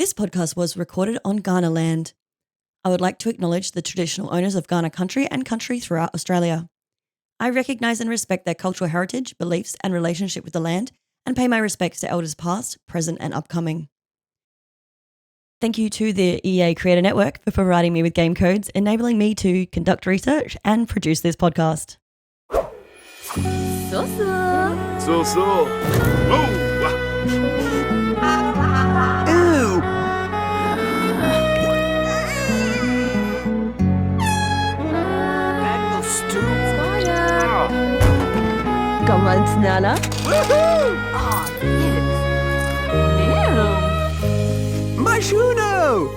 This podcast was recorded on Kaurna Land. I would like to acknowledge the traditional owners of Kaurna country and country throughout Australia. I recognise and respect their cultural heritage, beliefs and relationship with the land, and pay my respects to elders past, present and upcoming. Thank you to the EA Creator Network for providing me with game codes, enabling me to conduct research and produce this podcast. Come on, Snana. Woohoo! Oh, yes. Ew. Mashuno!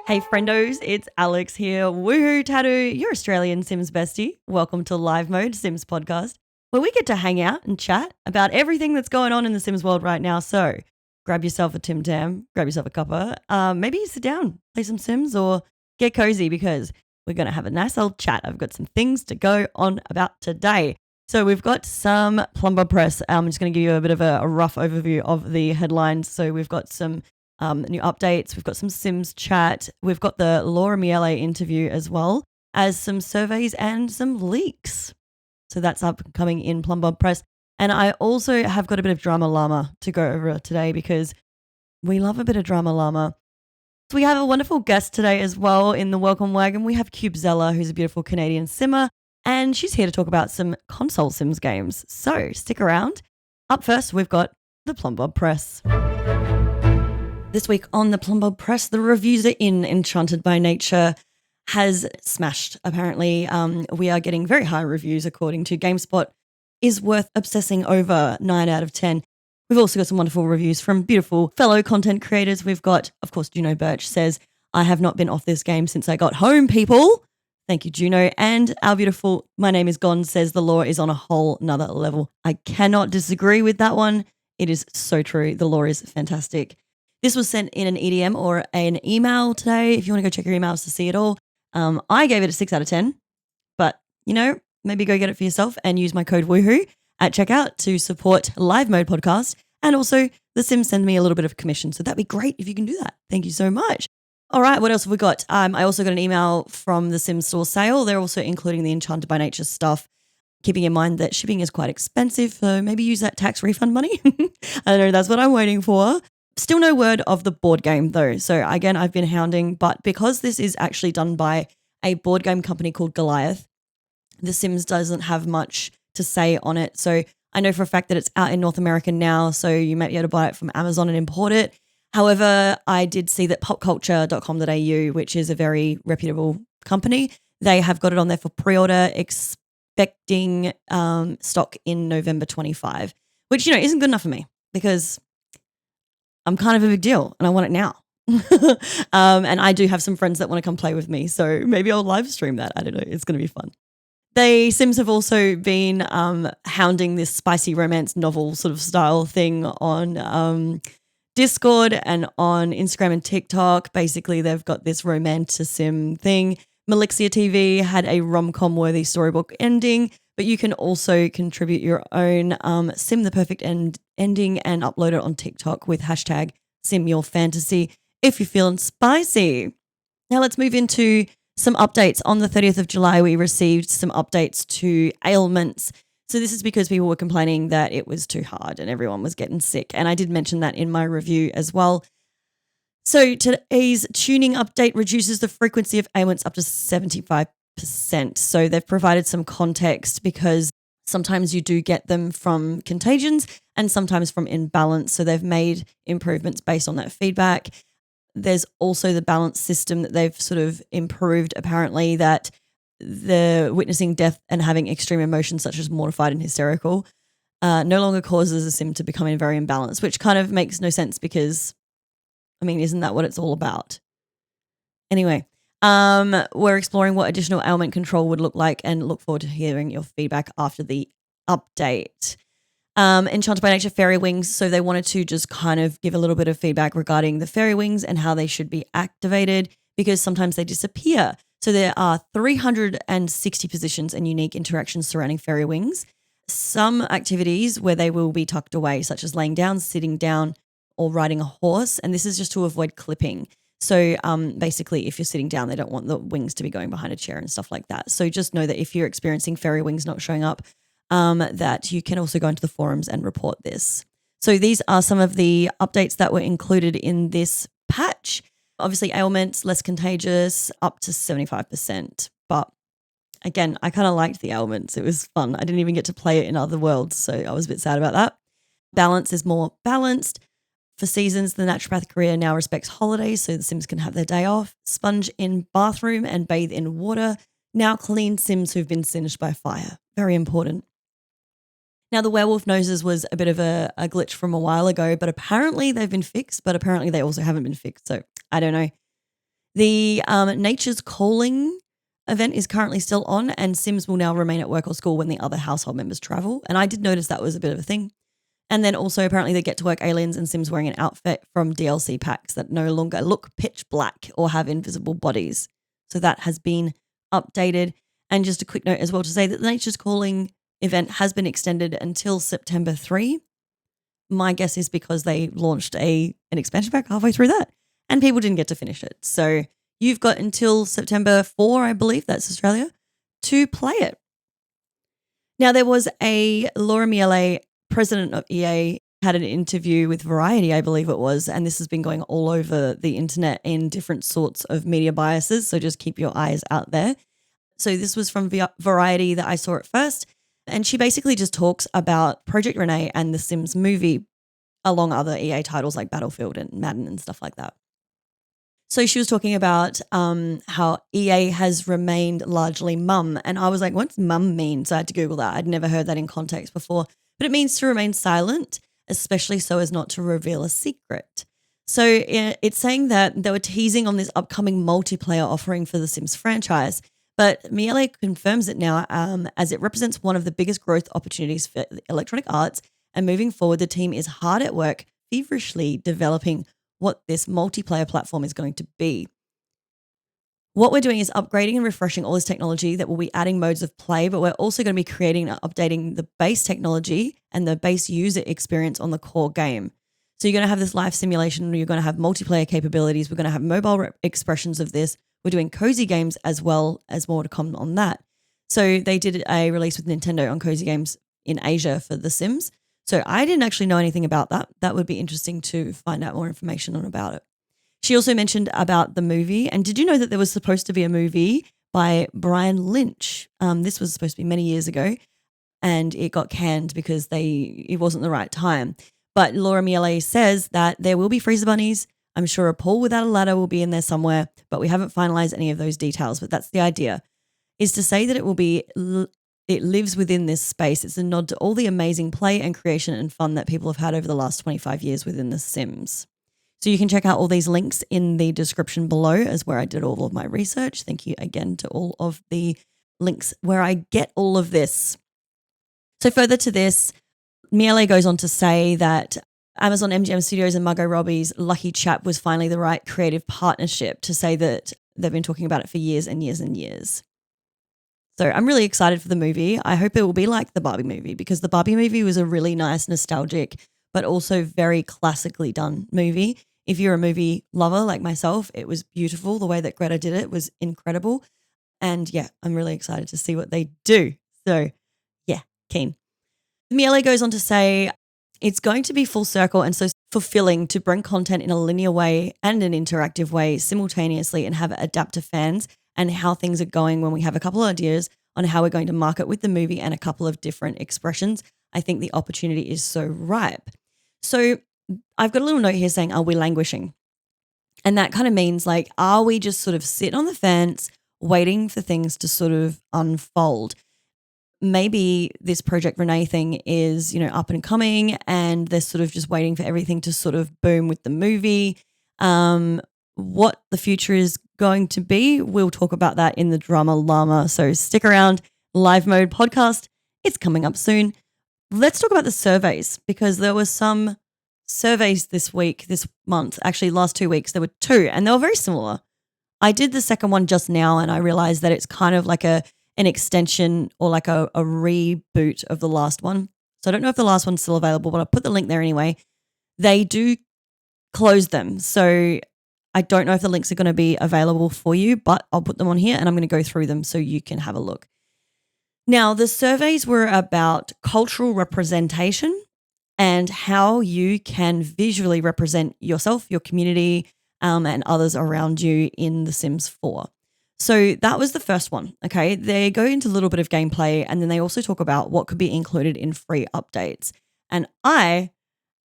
Hey friendos, it's Alex here, WoohooTattoo, your Australian Sims bestie. Welcome to LiVEMODE Sims podcast, where we get to hang out and chat about everything that's going on in the Sims world right now. So grab yourself a Tim Tam, grab yourself a cuppa, maybe sit down, play some Sims or get cozy because we're going to have a nice old chat. I've got some things to go on about today. So we've got some Plumber Press. I'm just going to give you a bit of a rough overview of the headlines. So we've got some new updates. We've got some Sims chat. We've got the Miele interview as well as some surveys and some leaks. So that's upcoming in Plumber Press. And I also have got a bit of Drama Llama to go over today because we love a bit of Drama Llama. So we have a wonderful guest today as well in the welcome wagon. We have Cubezella, who's a beautiful Canadian simmer, and she's here to talk about some console Sims games. So stick around. Up first, we've got the Plumber Press. This week on the Plumber Press, the reviews are in. Enchanted by Nature has smashed, apparently. We are getting very high reviews according to GameSpot. Is worth obsessing over, 9 out of 10. We've also got some wonderful reviews from beautiful fellow content creators. We've got, of course, Juno Birch says, I have not been off this game since I got home, people. Thank you, Juno. And our beautiful My Name is Gone says the lore is on a whole nother level. I cannot disagree with that one. It is so true. The lore is fantastic. This was sent in an EDM or an email today. If you want to go check your emails to see it all. I gave it a 6 out of 10. But, maybe go get it for yourself and use my code Woohoo at checkout to support LiVEMODE podcast. And also the Sims send me a little bit of commission. So that'd be great if you can do that. Thank you so much. All right, what else have we got? I also got an email from the Sims store sale. They're also including the Enchanted by Nature stuff, keeping in mind that shipping is quite expensive. So maybe use that tax refund money. I don't know, that's what I'm waiting for. Still no word of the board game though. So again, I've been hounding, but because this is actually done by a board game company called Goliath, The Sims doesn't have much to say on it. So I know for a fact that it's out in North America now, so you might be able to buy it from Amazon and import it. However, I did see that popculture.com.au, which is a very reputable company, they have got it on there for pre-order, expecting stock in November 25, which, isn't good enough for me because I'm kind of a big deal and I want it now. And I do have some friends that want to come play with me, so maybe I'll live stream that. I don't know. It's going to be fun. The Sims have also been hounding this spicy romance novel sort of style thing on Discord and on Instagram and TikTok. Basically, they've got this romanticism thing. Melixia TV had a rom-com worthy storybook ending, but you can also contribute your own Sim the Perfect ending and upload it on TikTok with hashtag #SimYourFantasy if you're feeling spicy. Now let's move into some updates. On the 30th of July, we received some updates to ailments. So this is because people were complaining that it was too hard and everyone was getting sick. And I did mention that in my review as well. So today's tuning update reduces the frequency of ailments up to 75%. So they've provided some context because sometimes you do get them from contagions and sometimes from imbalance. So they've made improvements based on that feedback. There's also the balance system that they've sort of improved, apparently, that the witnessing death and having extreme emotions such as mortified and hysterical no longer causes a sim to become very imbalanced, which kind of makes no sense because, isn't that what it's all about? Anyway, we're exploring what additional ailment control would look like and look forward to hearing your feedback after the update. Enchanted by Nature fairy wings. So they wanted to just kind of give a little bit of feedback regarding the fairy wings and how they should be activated because sometimes they disappear. So there are 360 positions and unique interactions surrounding fairy wings. some activities where they will be tucked away, such as laying down, sitting down, or riding a horse. And this is just to avoid clipping. So basically, if you're sitting down, they don't want the wings to be going behind a chair and stuff like that. So just know that if you're experiencing fairy wings not showing up, that you can also go into the forums and report this. So these are some of the updates that were included in this patch. Obviously, ailments, less contagious, up to 75%. But again, I kind of liked the ailments. It was fun. I didn't even get to play it in other worlds, so I was a bit sad about that. Balance is more balanced. For seasons, the naturopath career now respects holidays, so the Sims can have their day off. Sponge in bathroom and bathe in water. Now clean Sims who've been singed by fire. Very important. Now, the werewolf noses was a bit of a glitch from a while ago, but apparently they've been fixed, but apparently they also haven't been fixed, so I don't know. The Nature's Calling event is currently still on, and Sims will now remain at work or school when the other household members travel, and I did notice that was a bit of a thing. And then also apparently they get to work aliens and Sims wearing an outfit from DLC packs that no longer look pitch black or have invisible bodies. So that has been updated. And just a quick note as well to say that the Nature's Calling event has been extended until September 3. My guess is because they launched an expansion pack halfway through that and people didn't get to finish it. So you've got until September 4, I believe, that's Australia, to play it. Now there was a Laura Miele, president of EA, had an interview with Variety, I believe it was, and this has been going all over the internet in different sorts of media biases, so just keep your eyes out there. So this was from Variety that I saw it first, and she basically just talks about Project Renee and the Sims movie, along other EA titles like Battlefield and Madden and stuff like that. So she was talking about how EA has remained largely mum, and I was like, what's mum mean? So I had to Google that. I'd never heard that in context before. But it means to remain silent, especially so as not to reveal a secret. So it's saying that they were teasing on this upcoming multiplayer offering for the Sims franchise, but Miele confirms it now as it represents one of the biggest growth opportunities for Electronic Arts, and moving forward, the team is hard at work, feverishly developing what this multiplayer platform is going to be. What we're doing is upgrading and refreshing all this technology that will be adding modes of play, but we're also going to be creating and updating the base technology and the base user experience on the core game. So you're going to have this live simulation, you're going to have multiplayer capabilities, we're going to have mobile expressions of this. We're doing cozy games as well, as more to come on that. So they did a release with Nintendo on cozy games in Asia for The Sims. So I didn't actually know anything about that. That would be interesting to find out more information on about it. She also mentioned about the movie. And did you know that there was supposed to be a movie by Brian Lynch? This was supposed to be many years ago, and it got canned because it wasn't the right time. But Laura Miele says that there will be freezer bunnies. I'm sure a pool without a ladder will be in there somewhere, but we haven't finalized any of those details. But that's the idea, is to say that it lives within this space. It's a nod to all the amazing play and creation and fun that people have had over the last 25 years within The Sims. So you can check out all these links in the description below, as where I did all of my research. Thank you again to all of the links where I get all of this. So further to this, Miele goes on to say that Amazon MGM Studios and Margot Robbie's Lucky Chap was finally the right creative partnership, to say that they've been talking about it for years and years and years. So I'm really excited for the movie. I hope it will be like the Barbie movie, because the Barbie movie was a really nice, nostalgic, but also very classically done movie. If you're a movie lover like myself, it was beautiful. The way that Greta did it was incredible. And yeah, I'm really excited to see what they do. So yeah, keen. Miele goes on to say it's going to be full circle and so fulfilling to bring content in a linear way and an interactive way simultaneously and have it adapt to fans and how things are going when we have a couple of ideas on how we're going to market with the movie and a couple of different expressions. I think the opportunity is so ripe. So I've got a little note here saying, are we languishing? And that kind of means like, are we just sort of sitting on the fence waiting for things to sort of unfold? Maybe this Project Renee thing is, up and coming and they're sort of just waiting for everything to sort of boom with the movie. What the future is going to be, we'll talk about that in the LLAMA. So stick around. Live Mode podcast, it's coming up soon. Let's talk about the surveys, because there were some surveys this month, actually last 2 weeks, there were 2 and they were very similar. I did the second one just now and I realized that it's kind of like a an extension or like a reboot of the last one. So I don't know if the last one's still available, but I'll put the link there anyway. They do close them. So I don't know if the links are going to be available for you, but I'll put them on here and I'm going to go through them so you can have a look. Now, the surveys were about cultural representation and how you can visually represent yourself, your community, and others around you in The Sims 4. So that was the first one, okay? They go into a little bit of gameplay and then they also talk about what could be included in free updates. And I,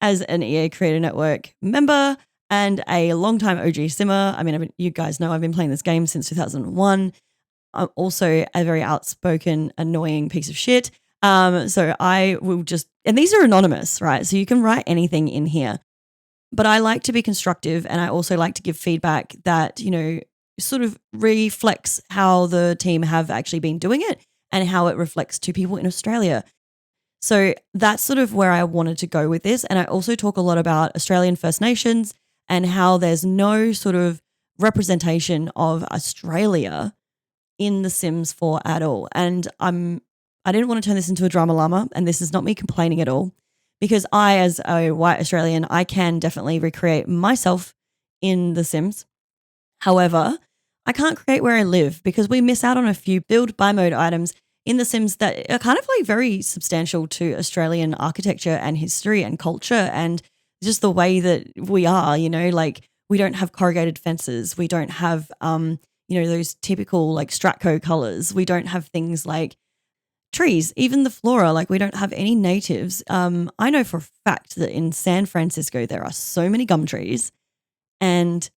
as an EA Creator Network member and a longtime OG Simmer, you guys know I've been playing this game since 2001. I'm also a very outspoken, annoying piece of shit. So I will and these are anonymous, right? So you can write anything in here. But I like to be constructive and I also like to give feedback that, sort of reflects how the team have actually been doing it and how it reflects to people in Australia. So that's sort of where I wanted to go with this. And I also talk a lot about Australian First Nations and how there's no sort of representation of Australia in The Sims 4 at all. And I didn't want to turn this into a drama llama, and this is not me complaining at all, because I, as a white Australian, I can definitely recreate myself in The Sims. However, I can't create where I live because we miss out on a few build by mode items in The Sims that are kind of like very substantial to Australian architecture and history and culture and just the way that we are, like we don't have corrugated fences. We don't have, those typical like Stratco colors. We don't have things like trees, even the flora, like we don't have any natives. I know for a fact that in San Francisco, there are so many gum trees and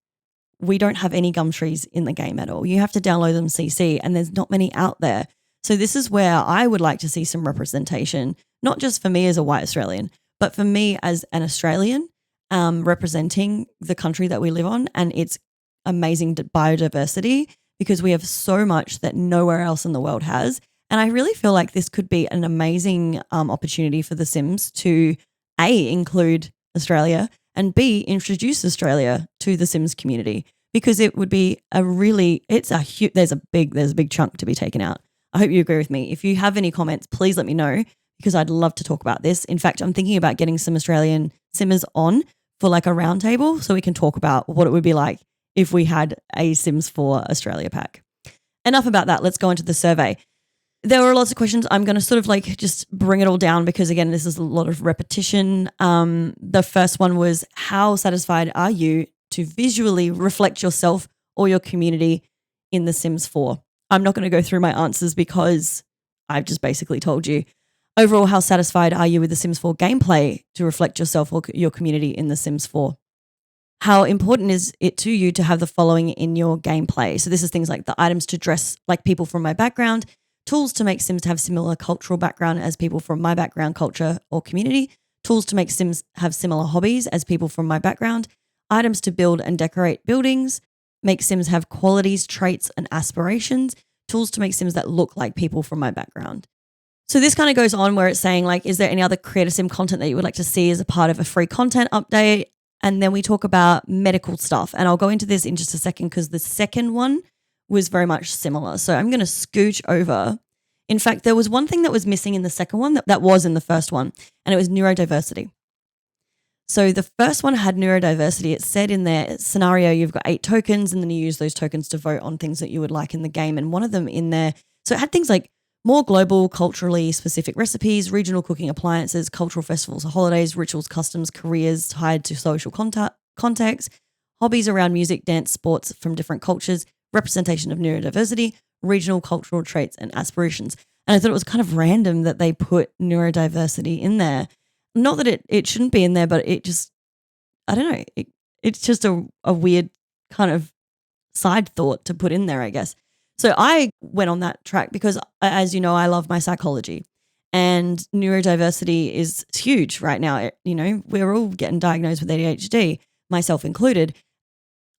we don't have any gum trees in the game at all. You have to download them CC and there's not many out there. So this is where I would like to see some representation, not just for me as a white Australian, but for me as an Australian representing the country that we live on and its amazing biodiversity, because we have so much that nowhere else in the world has. And I really feel like this could be an amazing opportunity for The Sims to A, include Australia, and B, introduce Australia to the Sims community, because it would be there's a big chunk to be taken out. I hope you agree with me. If you have any comments, please let me know because I'd love to talk about this. In fact, I'm thinking about getting some Australian Simmers on for like a roundtable so we can talk about what it would be like if we had a Sims 4 Australia pack. Enough about that. Let's go into the survey. There were lots of questions. I'm going to sort of like just bring it all down because, again, this is a lot of repetition. The first one was, how satisfied are you to visually reflect yourself or your community in The Sims 4? I'm not going to go through my answers because I've just basically told you. Overall, how satisfied are you with The Sims 4 gameplay to reflect yourself or your community in The Sims 4? How important is it to you to have the following in your gameplay? So this is things like the items to dress like people from my background, tools to make Sims to have similar cultural background as people from my background, culture, or community, tools to make Sims have similar hobbies as people from my background, items to build and decorate buildings, make Sims have qualities, traits, and aspirations, tools to make Sims that look like people from my background. So this kind of goes on where it's saying like, is there any other Creator Sim content that you would like to see as a part of a free content update? And then we talk about medical stuff. And I'll go into this in just a second because the second one was very much similar. So I'm going to scooch over. In fact, there was one thing that was missing in the second one that was in the first one, and it was neurodiversity. So the first one had neurodiversity. It said in their scenario, you've got 8 tokens, and then you use those tokens to vote on things that you would like in the game. And one of them in there, so it had things like more global, culturally specific recipes, regional cooking appliances, cultural festivals, holidays, rituals, customs, careers tied to social context, hobbies around music, dance, sports from different cultures, representation of neurodiversity, regional cultural traits and aspirations. And I thought it was kind of random that they put neurodiversity in there. Not that it shouldn't be in there, but it just, I don't know, it's just a weird kind of side thought to put in there, I guess. So I went on that track because, as you know, I love my psychology, and neurodiversity is huge right now. We're all getting diagnosed with ADHD, myself included.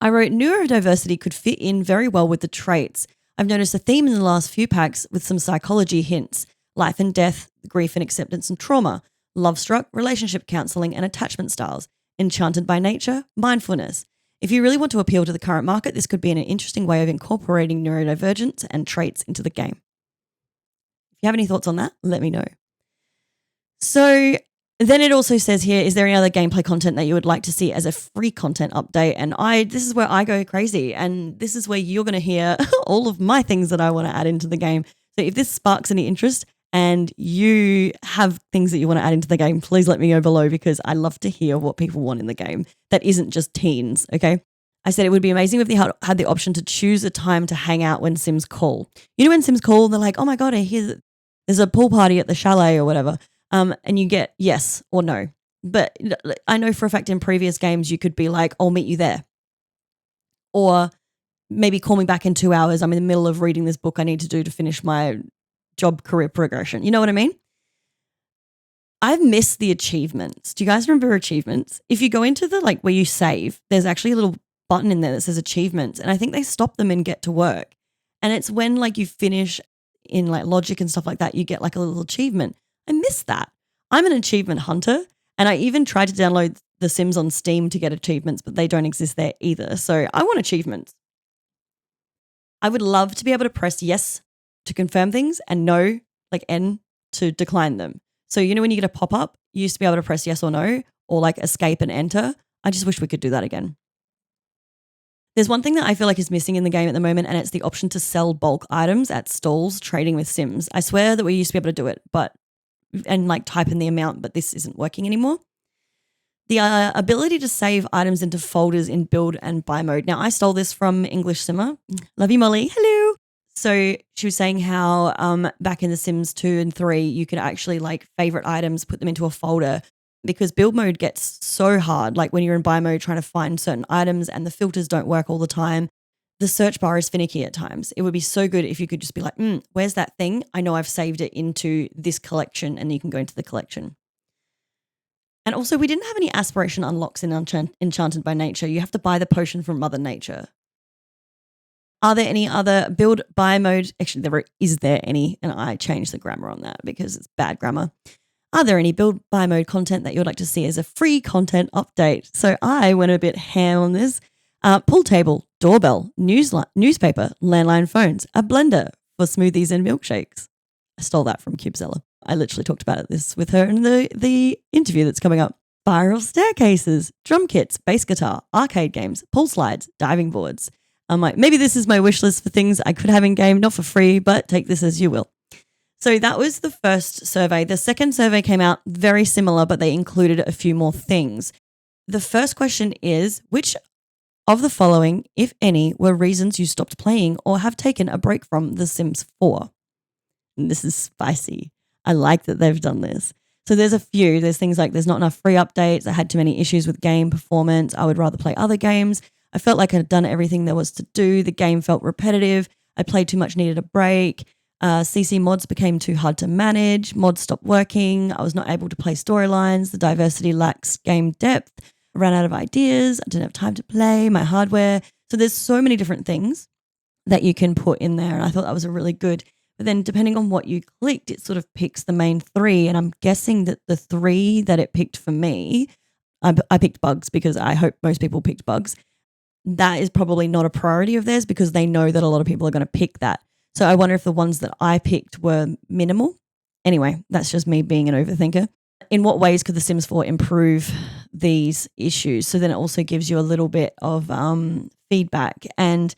I wrote neurodiversity could fit in very well with the traits. I've noticed a theme in the last few packs with some psychology hints: life and death, grief and acceptance and trauma, love struck, relationship counseling and attachment styles, enchanted by nature, mindfulness. If you really want to appeal to the current market, this could be an interesting way of incorporating neurodivergence and traits into the game. you have any thoughts on that, let me know. So then it also says here, is there any other gameplay content that you would like to see as a free content update? And this is where I go crazy, and this is where you're going to hear all of my things that I want to add into the game. So if this sparks any interest and you have things that you want to add into the game, please let me know below, because I love to hear what people want in the game that isn't just teens, okay? I said it would be amazing if they had the option to choose a time to hang out when Sims call. You know when Sims call, they're like, oh my God, I hear that there's a pool party at the chalet or whatever. And you get yes or no. But I know for a fact in previous games you could be like, I'll meet you there. Or maybe call me back in 2 hours. I'm in the middle of reading this book I need to do to finish my job career progression. You know what I mean? I've missed the achievements. Do you guys remember achievements? If you go into the where you save, there's actually a little button in there that says achievements. And I think they stop them and get to work. And it's when you finish in logic and stuff like that, you get a little achievement. I miss that. I'm an achievement hunter, and I even tried to download The Sims on Steam to get achievements, but they don't exist there either. So I want achievements. I would love to be able to press yes to confirm things and no, N, to decline them. So when you get a pop-up, you used to be able to press yes or no, or escape and enter. I just wish we could do that again. There's one thing that I feel is missing in the game at the moment, and it's the option to sell bulk items at stalls trading with Sims. I swear that we used to be able to do it, and type in the amount, but this isn't working anymore. The ability to save items into folders in build and buy mode. Now, I stole this from English Simmer. LiVEMODE, hello. So she was saying how back in The Sims 2 and 3, you could actually favorite items, put them into a folder, because build mode gets so hard. When you're in buy mode trying to find certain items and the filters don't work all the time. The search bar is finicky at times. It would be so good if you could just be where's that thing? I know I've saved it into this collection, and you can go into the collection. And also, we didn't have any aspiration unlocks in Enchanted by Nature. You have to buy the potion from Mother Nature. Are there any other build buy mode? Actually, is there any? And I changed the grammar on that because it's bad grammar. Are there any build buy mode content that you would like to see as a free content update? So I went a bit ham on this. Pool table, doorbell, newspaper, landline phones, a blender for smoothies and milkshakes. I stole that from Cubezella. I literally talked about this with her in the interview that's coming up. Spiral staircases, drum kits, bass guitar, arcade games, pool slides, diving boards. I'm maybe this is my wish list for things I could have in game, not for free, but take this as you will. So that was the first survey. The second survey came out very similar, but they included a few more things. The first question is, which of the following, if any, were reasons you stopped playing or have taken a break from The Sims 4? And this is spicy. I like that they've done this. So there's a few. There's things like there's not enough free updates. I had too many issues with game performance. I would rather play other games. I felt like I'd done everything there was to do. The game felt repetitive. I played too much, needed a break. CC mods became too hard to manage. Mods stopped working. I was not able to play storylines. The diversity lacks game depth. I ran out of ideas. I didn't have time to play. My hardware. So there's so many different things that you can put in there. And I thought that was a really good. But then depending on what you clicked, it sort of picks the main three. And I'm guessing that the three that it picked for me, I picked bugs because I hope most people picked bugs. That is probably not a priority of theirs because they know that a lot of people are going to pick that. So I wonder if the ones that I picked were minimal. Anyway, that's just me being an overthinker. In what ways could The Sims 4 improve these issues? So then it also gives you a little bit of feedback. And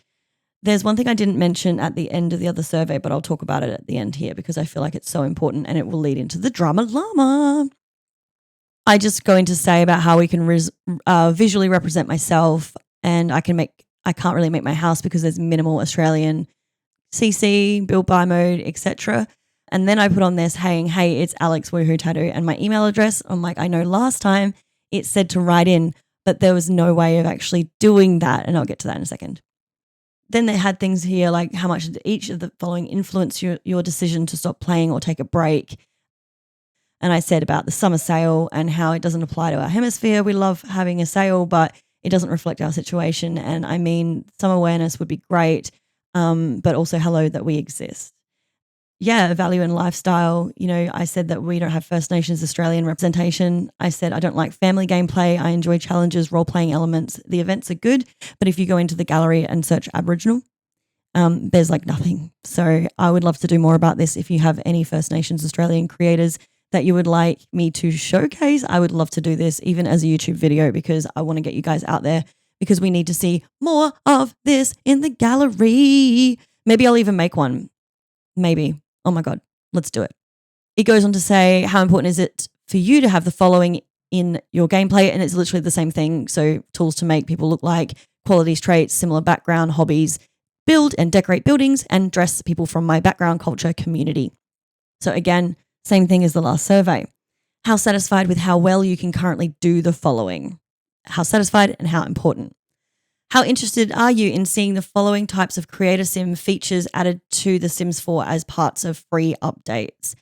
there's one thing I didn't mention at the end of the other survey, but I'll talk about it at the end here because I feel like it's so important and it will lead into the drama llama. I just going to say about how we can visually represent myself, and I can't really make my house because there's minimal Australian CC, build buy mode, etc. And then I put on this saying, hey, it's Alex WoohooTattoo, and my email address. I'm like, I know last time it said to write in, but there was no way of actually doing that. And I'll get to that in a second. Then they had things here like how much did each of the following influence your decision to stop playing or take a break. And I said about the summer sale and how it doesn't apply to our hemisphere. We love having a sale, but it doesn't reflect our situation. And I mean, some awareness would be great, but also hello that we exist. Yeah, value and lifestyle. You know, I said that we don't have First Nations Australian representation. I said I don't like family gameplay. I enjoy challenges, role-playing elements. The events are good, but if you go into the gallery and search Aboriginal, there's like nothing. So I would love to do more about this. If you have any First Nations Australian creators that you would like me to showcase, I would love to do this even as a YouTube video, because I want to get you guys out there, because we need to see more of this in the gallery. Maybe I'll even make one. Maybe. Oh my God, let's do it. It goes on to say, how important is it for you to have the following in your gameplay? And it's literally the same thing. So tools to make people look like, qualities, traits, similar background, hobbies, build and decorate buildings, and dress people from my background, culture, community. So again, same thing as the last survey. How satisfied with how well you can currently do the following? How satisfied and how important? How interested are you in seeing the following types of Creator Sim features added to The Sims 4 as parts of free updates?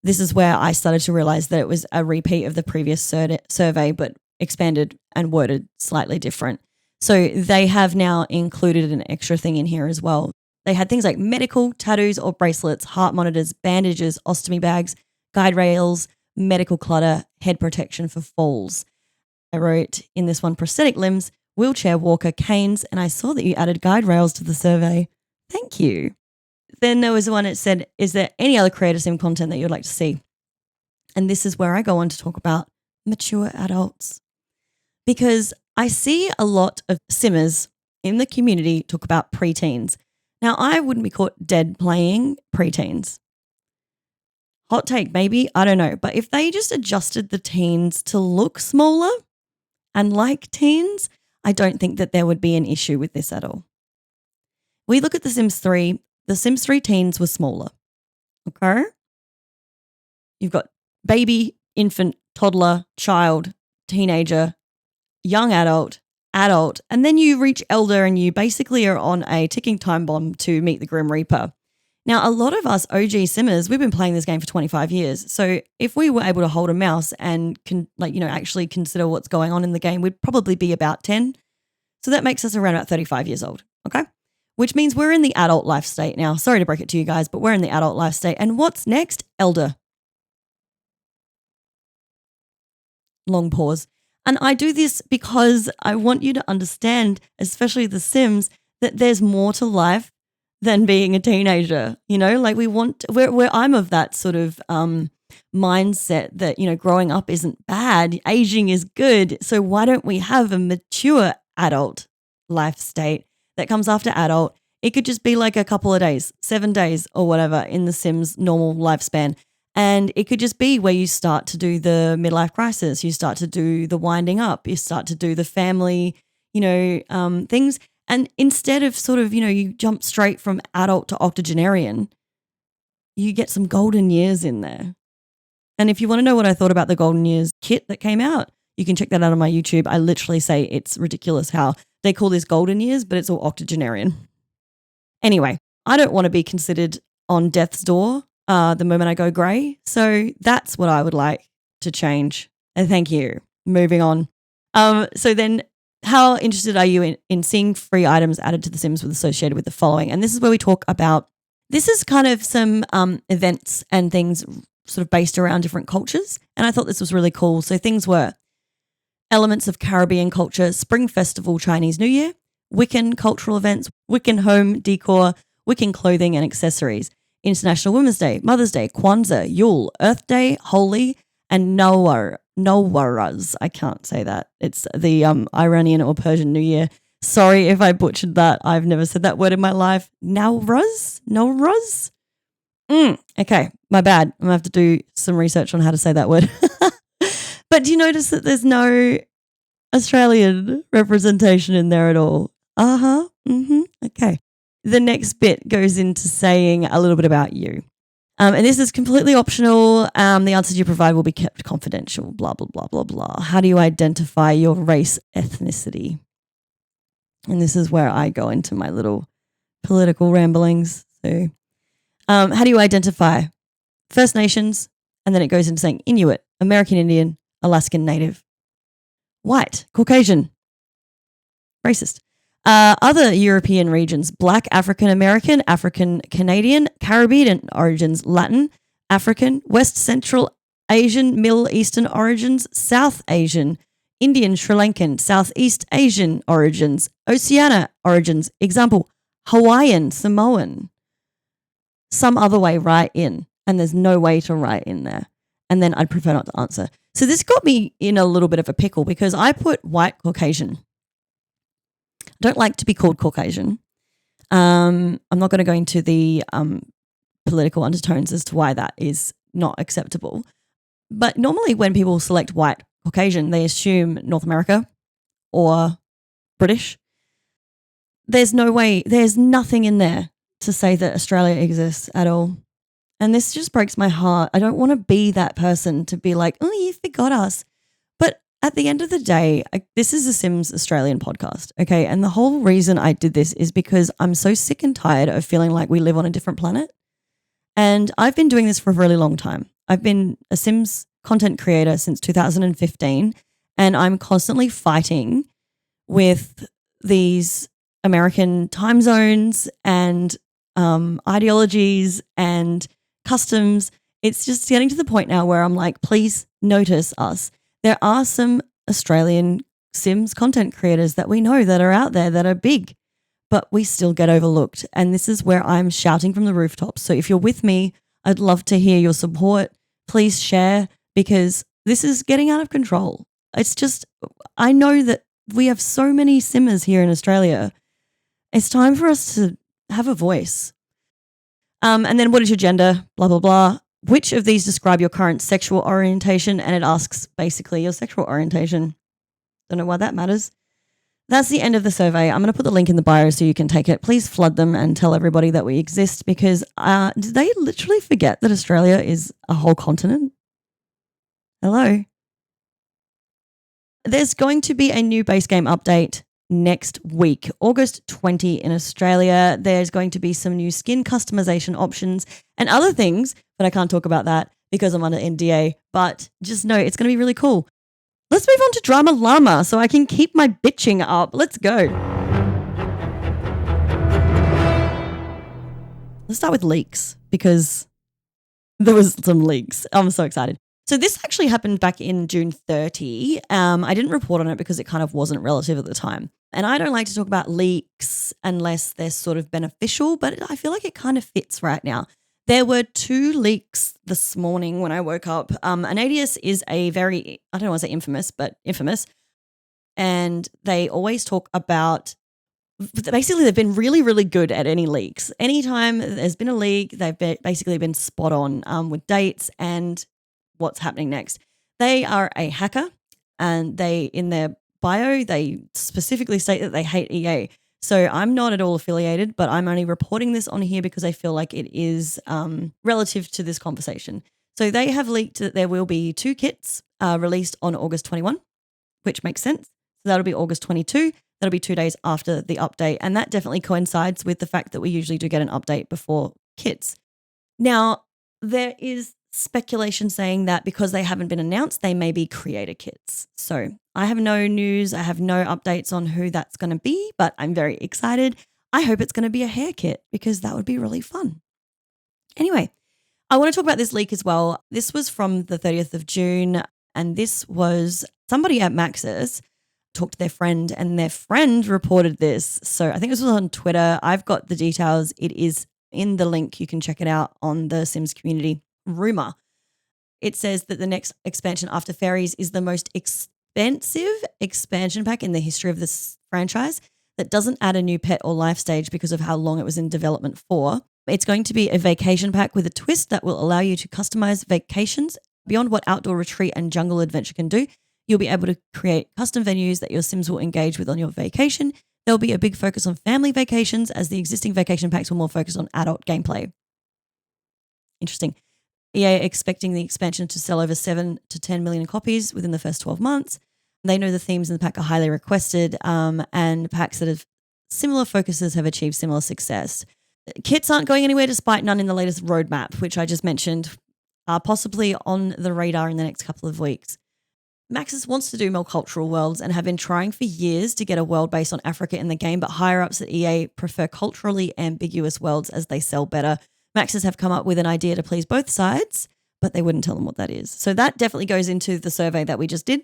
This is where I started to realize that it was a repeat of the previous survey, but expanded and worded slightly different. So they have now included an extra thing in here as well. They had things like medical, tattoos or bracelets, heart monitors, bandages, ostomy bags, guide rails, medical clutter, head protection for falls. I wrote in this one, prosthetic limbs, wheelchair, walker, canes, and I saw that you added guide rails to the survey. Thank you. Then there was one that said, is there any other Creator Sim content that you'd like to see? And this is where I go on to talk about mature adults, because I see a lot of simmers in the community talk about preteens. Now, I wouldn't be caught dead playing preteens. Hot take, maybe, I don't know. But if they just adjusted the teens to look smaller and like teens, I don't think that there would be an issue with this at all. We look at The Sims 3. The Sims 3 teens were smaller. Okay? You've got baby, infant, toddler, child, teenager, young adult, and then you reach elder and you basically are on a ticking time bomb to meet the Grim Reaper. Now, a lot of us OG simmers, we've been playing this game for 25 years. So if we were able to hold a mouse and actually consider what's going on in the game, we'd probably be about 10. So that makes us around about 35 years old, okay? Which means we're in the adult life state now. Sorry to break it to you guys, but we're in the adult life state. And what's next? Elder. Long pause. And I do this because I want you to understand, especially the Sims, that there's more to life than being a teenager. You know, like I'm of that sort of mindset that, you know, growing up isn't bad, aging is good. So why don't we have a mature adult life state that comes after adult? It could just be like a couple of days, 7 days or whatever in the Sims normal lifespan. And it could just be where you start to do the midlife crisis, you start to do the winding up, you start to do the family, things. And instead of sort of, you jump straight from adult to octogenarian, you get some golden years in there. And if you want to know what I thought about the golden years kit that came out, you can check that out on my YouTube. I literally say it's ridiculous how they call this golden years, but it's all octogenarian. Anyway, I don't want to be considered on death's door the moment I go grey. So that's what I would like to change. And thank you. Moving on. So then how interested are you in seeing free items added to The Sims associated with the following? And this is where we talk about, this is kind of some events and things sort of based around different cultures. And I thought this was really cool. So things were elements of Caribbean culture, Spring Festival, Chinese New Year, Wiccan cultural events, Wiccan home decor, Wiccan clothing and accessories, International Women's Day, Mother's Day, Kwanzaa, Yule, Earth Day, Holi, and Nowruz. I can't say that. It's the Iranian or Persian New Year. Sorry if I butchered that. I've never said that word in my life. Nowruz? Okay, my bad. I'm going to have to do some research on how to say that word. But do you notice that there's no Australian representation in there at all? Okay. The next bit goes into saying a little bit about you. And this is completely optional. The answers you provide will be kept confidential, blah, blah, blah, blah, blah. How do you identify your race, ethnicity? And this is where I go into my little political ramblings. So how do you identify First Nations? And then it goes into saying Inuit, American Indian, Alaskan Native, white, Caucasian, racist. Other European regions, Black, African American, African Canadian, Caribbean origins, Latin, African, West Central Asian, Middle Eastern origins, South Asian, Indian, Sri Lankan, Southeast Asian origins, Oceania origins, example, Hawaiian, Samoan, some other way, write in. And there's no way to write in there. And then I'd prefer not to answer. So this got me in a little bit of a pickle because I put white Caucasian. I don't like to be called Caucasian. I'm not going to go into the political undertones as to why that is not acceptable. But normally when people select white Caucasian, they assume North America or British. There's no way, there's nothing in there to say that Australia exists at all. And this just breaks my heart. I don't want to be that person to be like, oh, you forgot us. But at the end of the day, this is a Sims Australian podcast, okay? And the whole reason I did this is because I'm so sick and tired of feeling like we live on a different planet. And I've been doing this for a really long time. I've been a Sims content creator since 2015, and I'm constantly fighting with these American time zones and ideologies and customs. It's just getting to the point now where I'm like, please notice us. There are some Australian Sims content creators that we know that are out there that are big, but we still get overlooked. And this is where I'm shouting from the rooftops. So if you're with me, I'd love to hear your support. Please share, because this is getting out of control. It's just, I know that we have so many Simmers here in Australia. It's time for us to have a voice. And then what is your gender? Blah, blah, blah. Which of these describe your current sexual orientation? And it asks basically your sexual orientation. Don't know why that matters. That's the end of the survey. I'm going to put the link in the bio so you can take it. Please flood them and tell everybody that we exist, because did they literally forget that Australia is a whole continent? Hello. There's going to be a new base game update next week, August 20 in Australia. There's going to be some new skin customization options and other things, but I can't talk about that because I'm under NDA. But just know it's going to be really cool. Let's move on to Drama Llama so I can keep my bitching up. Let's go. Let's start with leaks because there was some leaks. I'm so excited. So this actually happened back in June 30. I didn't report on it because it kind of wasn't relative at the time. And I don't like to talk about leaks unless they're sort of beneficial, but I feel like it kind of fits right now. There were 2 leaks this morning when I woke up. Anadius is a very, I don't want to say infamous, but infamous. And they always talk about, basically they've been really, really good at any leaks. Anytime there's been a leak, they've basically been spot on with dates and what's happening next. They are a hacker, and they, in their bio, they specifically state that they hate EA. So I'm not at all affiliated, but I'm only reporting this on here because I feel like it is relative to this conversation. So they have leaked that there will be 2 kits released on August 21, which makes sense. So that'll be August 22. That'll be 2 days after the update. And that definitely coincides with the fact that we usually do get an update before kits. Now, there is speculation saying that because they haven't been announced, they may be creator kits. So I have no news. I have no updates on who that's going to be, but I'm very excited. I hope it's going to be a hair kit because that would be really fun. Anyway, I want to talk about this leak as well. This was from the 30th of June, and this was somebody at Max's talked to their friend, and their friend reported this. So I think this was on Twitter. I've got the details. It is in the link. You can check it out on the Sims community. Rumor. It says that the next expansion after Fairies is the most expensive expansion pack in the history of this franchise that doesn't add a new pet or life stage because of how long it was in development for. It's going to be a vacation pack with a twist that will allow you to customize vacations beyond what outdoor retreat and jungle adventure can do. You'll be able to create custom venues that your Sims will engage with on your vacation. There'll be a big focus on family vacations, as the existing vacation packs were more focused on adult gameplay. Interesting. EA expecting the expansion to sell over 7 to 10 million copies within the first 12 months. They know the themes in the pack are highly requested, and packs that have similar focuses have achieved similar success. Kits aren't going anywhere despite none in the latest roadmap, which I just mentioned, are possibly on the radar in the next couple of weeks. Maxis wants to do more cultural worlds and have been trying for years to get a world based on Africa in the game, but higher-ups at EA prefer culturally ambiguous worlds as they sell better. Maxis have come up with an idea to please both sides, but they wouldn't tell them what that is. So that definitely goes into the survey that we just did.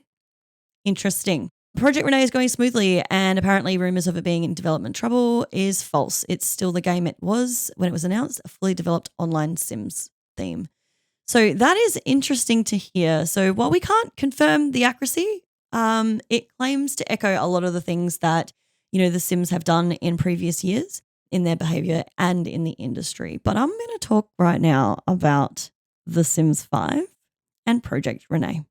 Interesting. Project Renee is going smoothly, and apparently rumors of it being in development trouble is false. It's still the game it was when it was announced, a fully developed online Sims theme. So that is interesting to hear. So while we can't confirm the accuracy, it claims to echo a lot of the things that, the Sims have done in previous years in their behavior and in the industry. But I'm going to talk right now about The Sims 5 and Project Renee.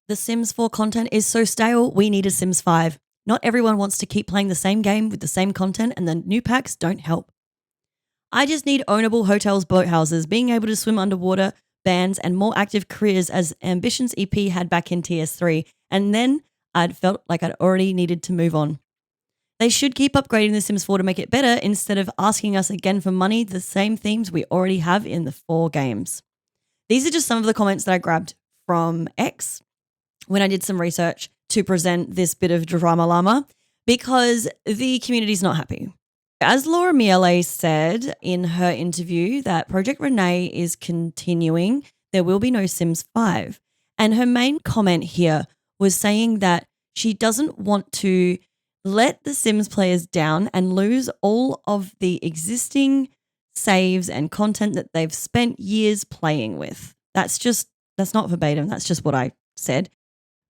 The Sims 4 content is so stale, we need a Sims 5. Not everyone wants to keep playing the same game with the same content, and the new packs don't help. I just need ownable hotels, boathouses, being able to swim underwater, bands, and more active careers as Ambitions EP had back in TS3, and then I'd felt like I'd already needed to move on. They should keep upgrading The Sims 4 to make it better instead of asking us again for money, the same themes we already have in the 4 games. These are just some of the comments that I grabbed from X when I did some research to present this bit of drama llama, because the community's not happy. As Laura Miele said in her interview that Project Renee is continuing, there will be no Sims 5. And her main comment here was saying that she doesn't want to let the Sims players down and lose all of the existing saves and content that they've spent years playing with. That's not verbatim. That's just what I said.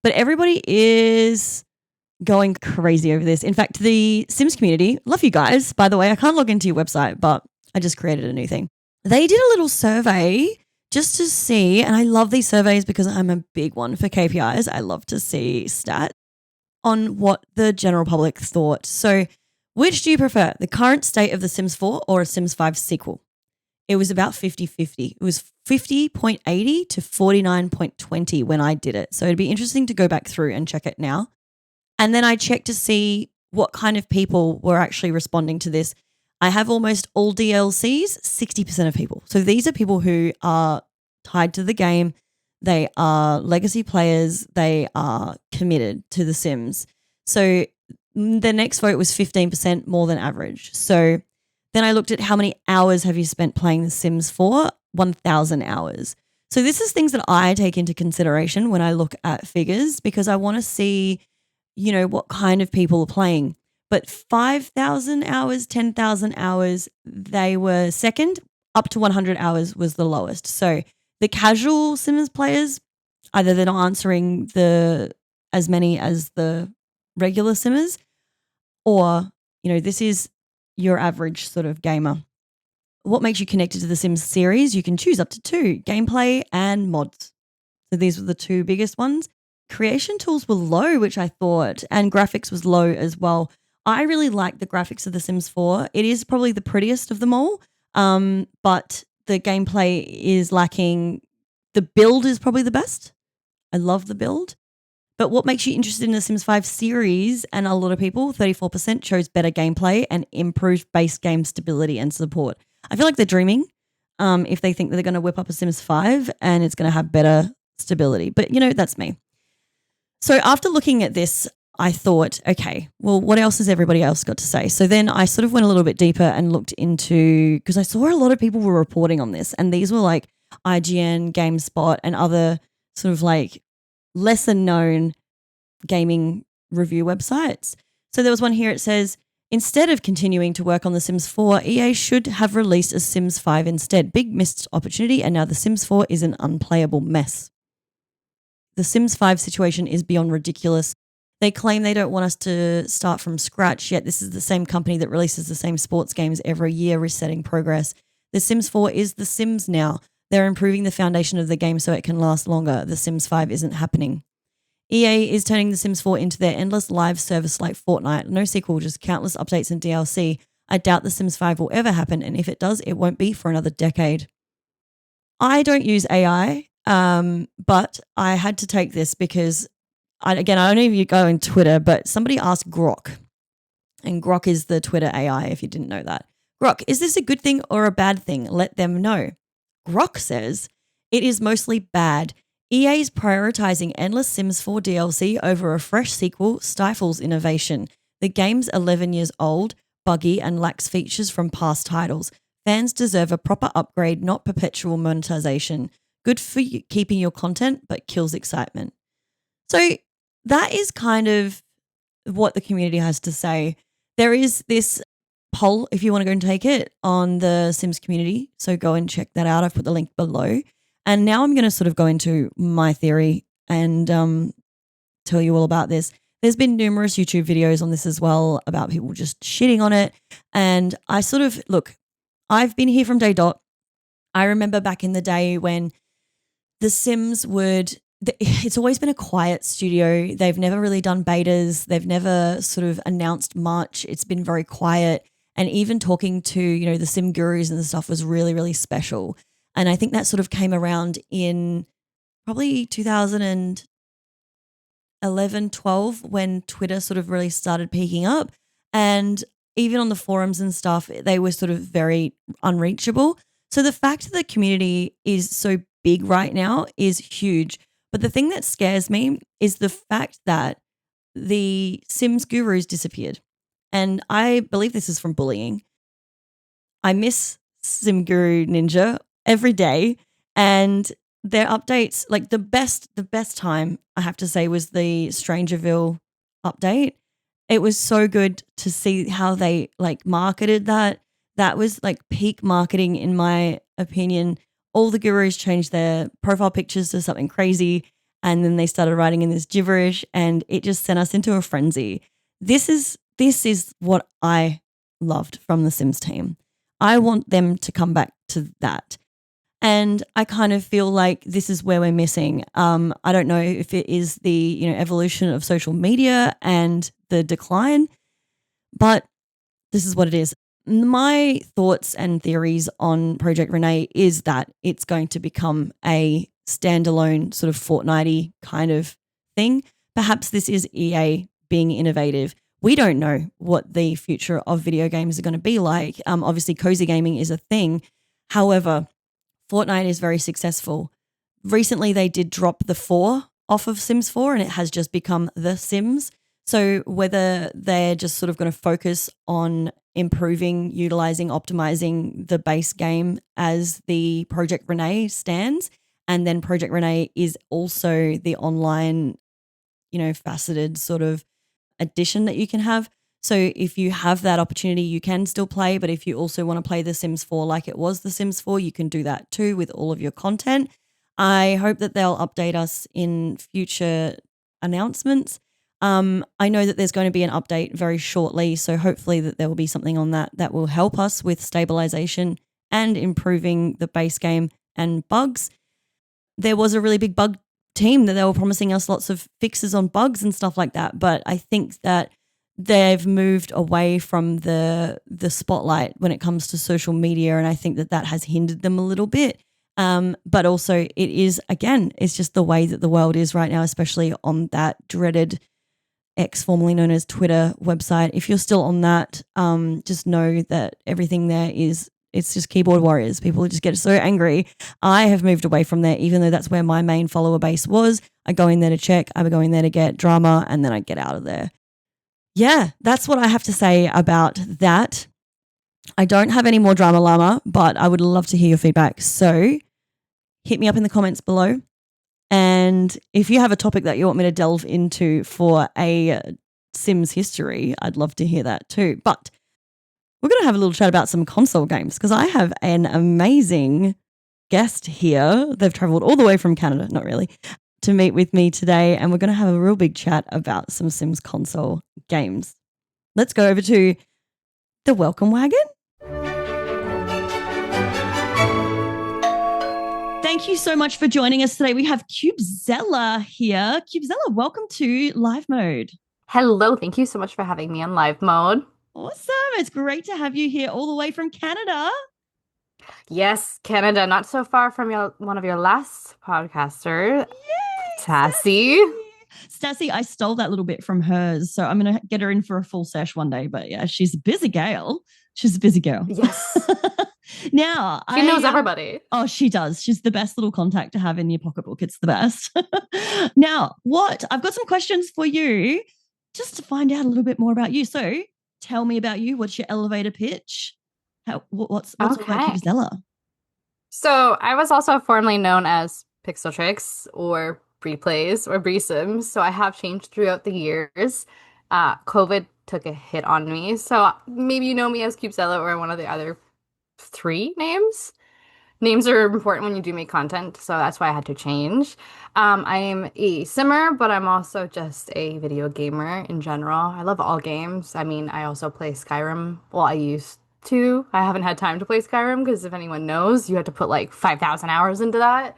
But everybody is going crazy over this. In fact, the Sims community, love you guys, by the way. I can't log into your website, but I just created a new thing. They did a little survey just to see, and I love these surveys because I'm a big one for KPIs. I love to see stats on what the general public thought. So which do you prefer, the current state of The Sims 4 or a Sims 5 sequel? It was about 50-50. It was 50.80 to 49.20 when I did it. So it'd be interesting to go back through and check it now. And then I checked to see what kind of people were actually responding to this. I have almost all DLCs, 60% of people. So these are people who are tied to the game. They are legacy players. They are committed to The Sims. So the next vote was 15% more than average. So then I looked at how many hours have you spent playing The Sims 4? 1,000 hours. So this is things that I take into consideration when I look at figures, because I want to see, what kind of people are playing. But 5,000 hours, 10,000 hours, they were second. Up to 100 hours was the lowest. So the casual Sims players, either they're not answering as many as the regular Simmers, or, this is your average sort of gamer. What makes you connected to the Sims series? You can choose up to 2, gameplay and mods. So these were the 2 biggest ones. Creation tools were low, which I thought, and graphics was low as well. I really like the graphics of The Sims 4. It is probably the prettiest of them all, but the gameplay is lacking. The build is probably the best. I love the build. But what makes you interested in the Sims 5 series, and a lot of people, 34%, chose better gameplay and improved base game stability and support. I feel like they're dreaming if they think that they're going to whip up a Sims 5 and it's going to have better stability. But, that's me. So after looking at this, I thought, okay, well, what else has everybody else got to say? So then I sort of went a little bit deeper and looked into, because I saw a lot of people were reporting on this, and these were like IGN, GameSpot, and other sort of like lesser known gaming review websites. So there was one here. It says, instead of continuing to work on The Sims 4, EA should have released a Sims 5 instead. Big missed opportunity, and now The Sims 4 is an unplayable mess. The Sims 5 situation is beyond ridiculous. They claim they don't want us to start from scratch, yet this is the same company that releases the same sports games every year, resetting progress. The Sims 4 is The Sims now. They're improving the foundation of the game so it can last longer. The Sims 5 isn't happening. EA is turning The Sims 4 into their endless live service like Fortnite. No sequel, just countless updates and DLC. I doubt The Sims 5 will ever happen, and if it does, it won't be for another decade. I don't use AI, but I had to take this because, I don't know if you go on Twitter, but somebody asked Grok, and Grok is the Twitter AI, if you didn't know that. Grok, is this a good thing or a bad thing? Let them know. Grok says, it is mostly bad. EA's prioritizing endless Sims 4 DLC over a fresh sequel stifles innovation. The game's 11 years old, buggy, and lacks features from past titles. Fans deserve a proper upgrade, not perpetual monetization. Good for you, keeping your content, but kills excitement. So that is kind of what the community has to say. There is this poll, if you want to go and take it, on the Sims community. So go and check that out. I've put the link below. And now I'm going to sort of go into my theory and tell you all about this. There's been numerous YouTube videos on this as well about people just shitting on it. And I sort of, look, I've been here from day dot. I remember back in the day when the Sims it's always been a quiet studio. They've never really done betas. They've never sort of announced much. It's been very quiet. And even talking to, the Sim gurus and stuff was really, really special. And I think that sort of came around in probably 2011, 12 when Twitter sort of really started peaking up. And even on the forums and stuff, they were sort of very unreachable. So the fact that the community is so big right now is huge. But the thing that scares me is the fact that the Sims gurus disappeared. And I believe this is from bullying. I miss Sim Guru Ninja every day. And their updates, like the best time, I have to say, was the Strangerville update. It was so good to see how they marketed that. That was like peak marketing, in my opinion. All the gurus changed their profile pictures to something crazy, and then they started writing in this gibberish, and it just sent us into a frenzy. This is what I loved from the Sims team. I want them to come back to that. And I kind of feel like this is where we're missing. I don't know if it is the evolution of social media and the decline, but this is what it is. My thoughts and theories on Project Renee is that it's going to become a standalone sort of Fortnite-y kind of thing. Perhaps this is EA being innovative. We don't know what the future of video games are going to be like. Obviously, cozy gaming is a thing. However, Fortnite is very successful. Recently, they did drop the 4 off of Sims 4 and it has just become The Sims. So whether they're just sort of going to focus on improving, utilizing, optimizing the base game as the Project Renee stands, and then Project Renee is also the online, faceted sort of addition that you can have. So if you have that opportunity, you can still play. But if you also want to play The Sims 4 like it was The Sims 4, you can do that too with all of your content. I hope that they'll update us in future announcements. I know that there's going to be an update very shortly, so hopefully that there will be something on that will help us with stabilization and improving the base game and bugs. There was a really big bug team that they were promising us lots of fixes on bugs and stuff like that, but I think that they've moved away from the spotlight when it comes to social media, and I think that has hindered them a little bit. But also it is, again, it's just the way that the world is right now, especially on that dreaded X, formerly known as Twitter website. If you're still on that, just know that everything there it's just keyboard warriors. People just get so angry. I have moved away from there, even though that's where my main follower base was. I go in there to check, I go in there to get drama, and then I get out of there. Yeah, that's what I have to say about that. I don't have any more drama llama, but I would love to hear your feedback. So hit me up in the comments below. And if you have a topic that you want me to delve into for a Sims history, I'd love to hear that too. But we're going to have a little chat about some console games because I have an amazing guest here. They've traveled all the way from Canada, not really, to meet with me today. And we're going to have a real big chat about some Sims console games. Let's go over to the welcome wagon. Thank you so much for joining us today. We have Cubezella here. Cubezella, welcome to Live Mode. Hello. Thank you so much for having me on Live Mode. Awesome. It's great to have you here all the way from Canada. Yes, Canada. Not so far from one of your last podcaster, Tassie. Stassie, I stole that little bit from hers, so I'm going to get her in for a full sesh one day. But yeah, she's a busy girl. She's a busy girl. Yes. Now, she knows everybody. Oh, she does. She's the best little contact to have in your pocketbook. It's the best. Now, I've got some questions for you just to find out a little bit more about you. So tell me about you. What's your elevator pitch? What's all about Cubezella? So I was also formerly known as Pixeltrix or replays or Sims, so I have changed throughout the years. COVID took a hit on me, so maybe you know me as Cubezella or one of the other three names. Names are important when you do make content, so that's why I had to change. I am a simmer, but I'm also just a video gamer in general. I love all games. I mean, I also play Skyrim. Well, I used to. I haven't had time to play Skyrim because if anyone knows, you have to put like 5,000 hours into that.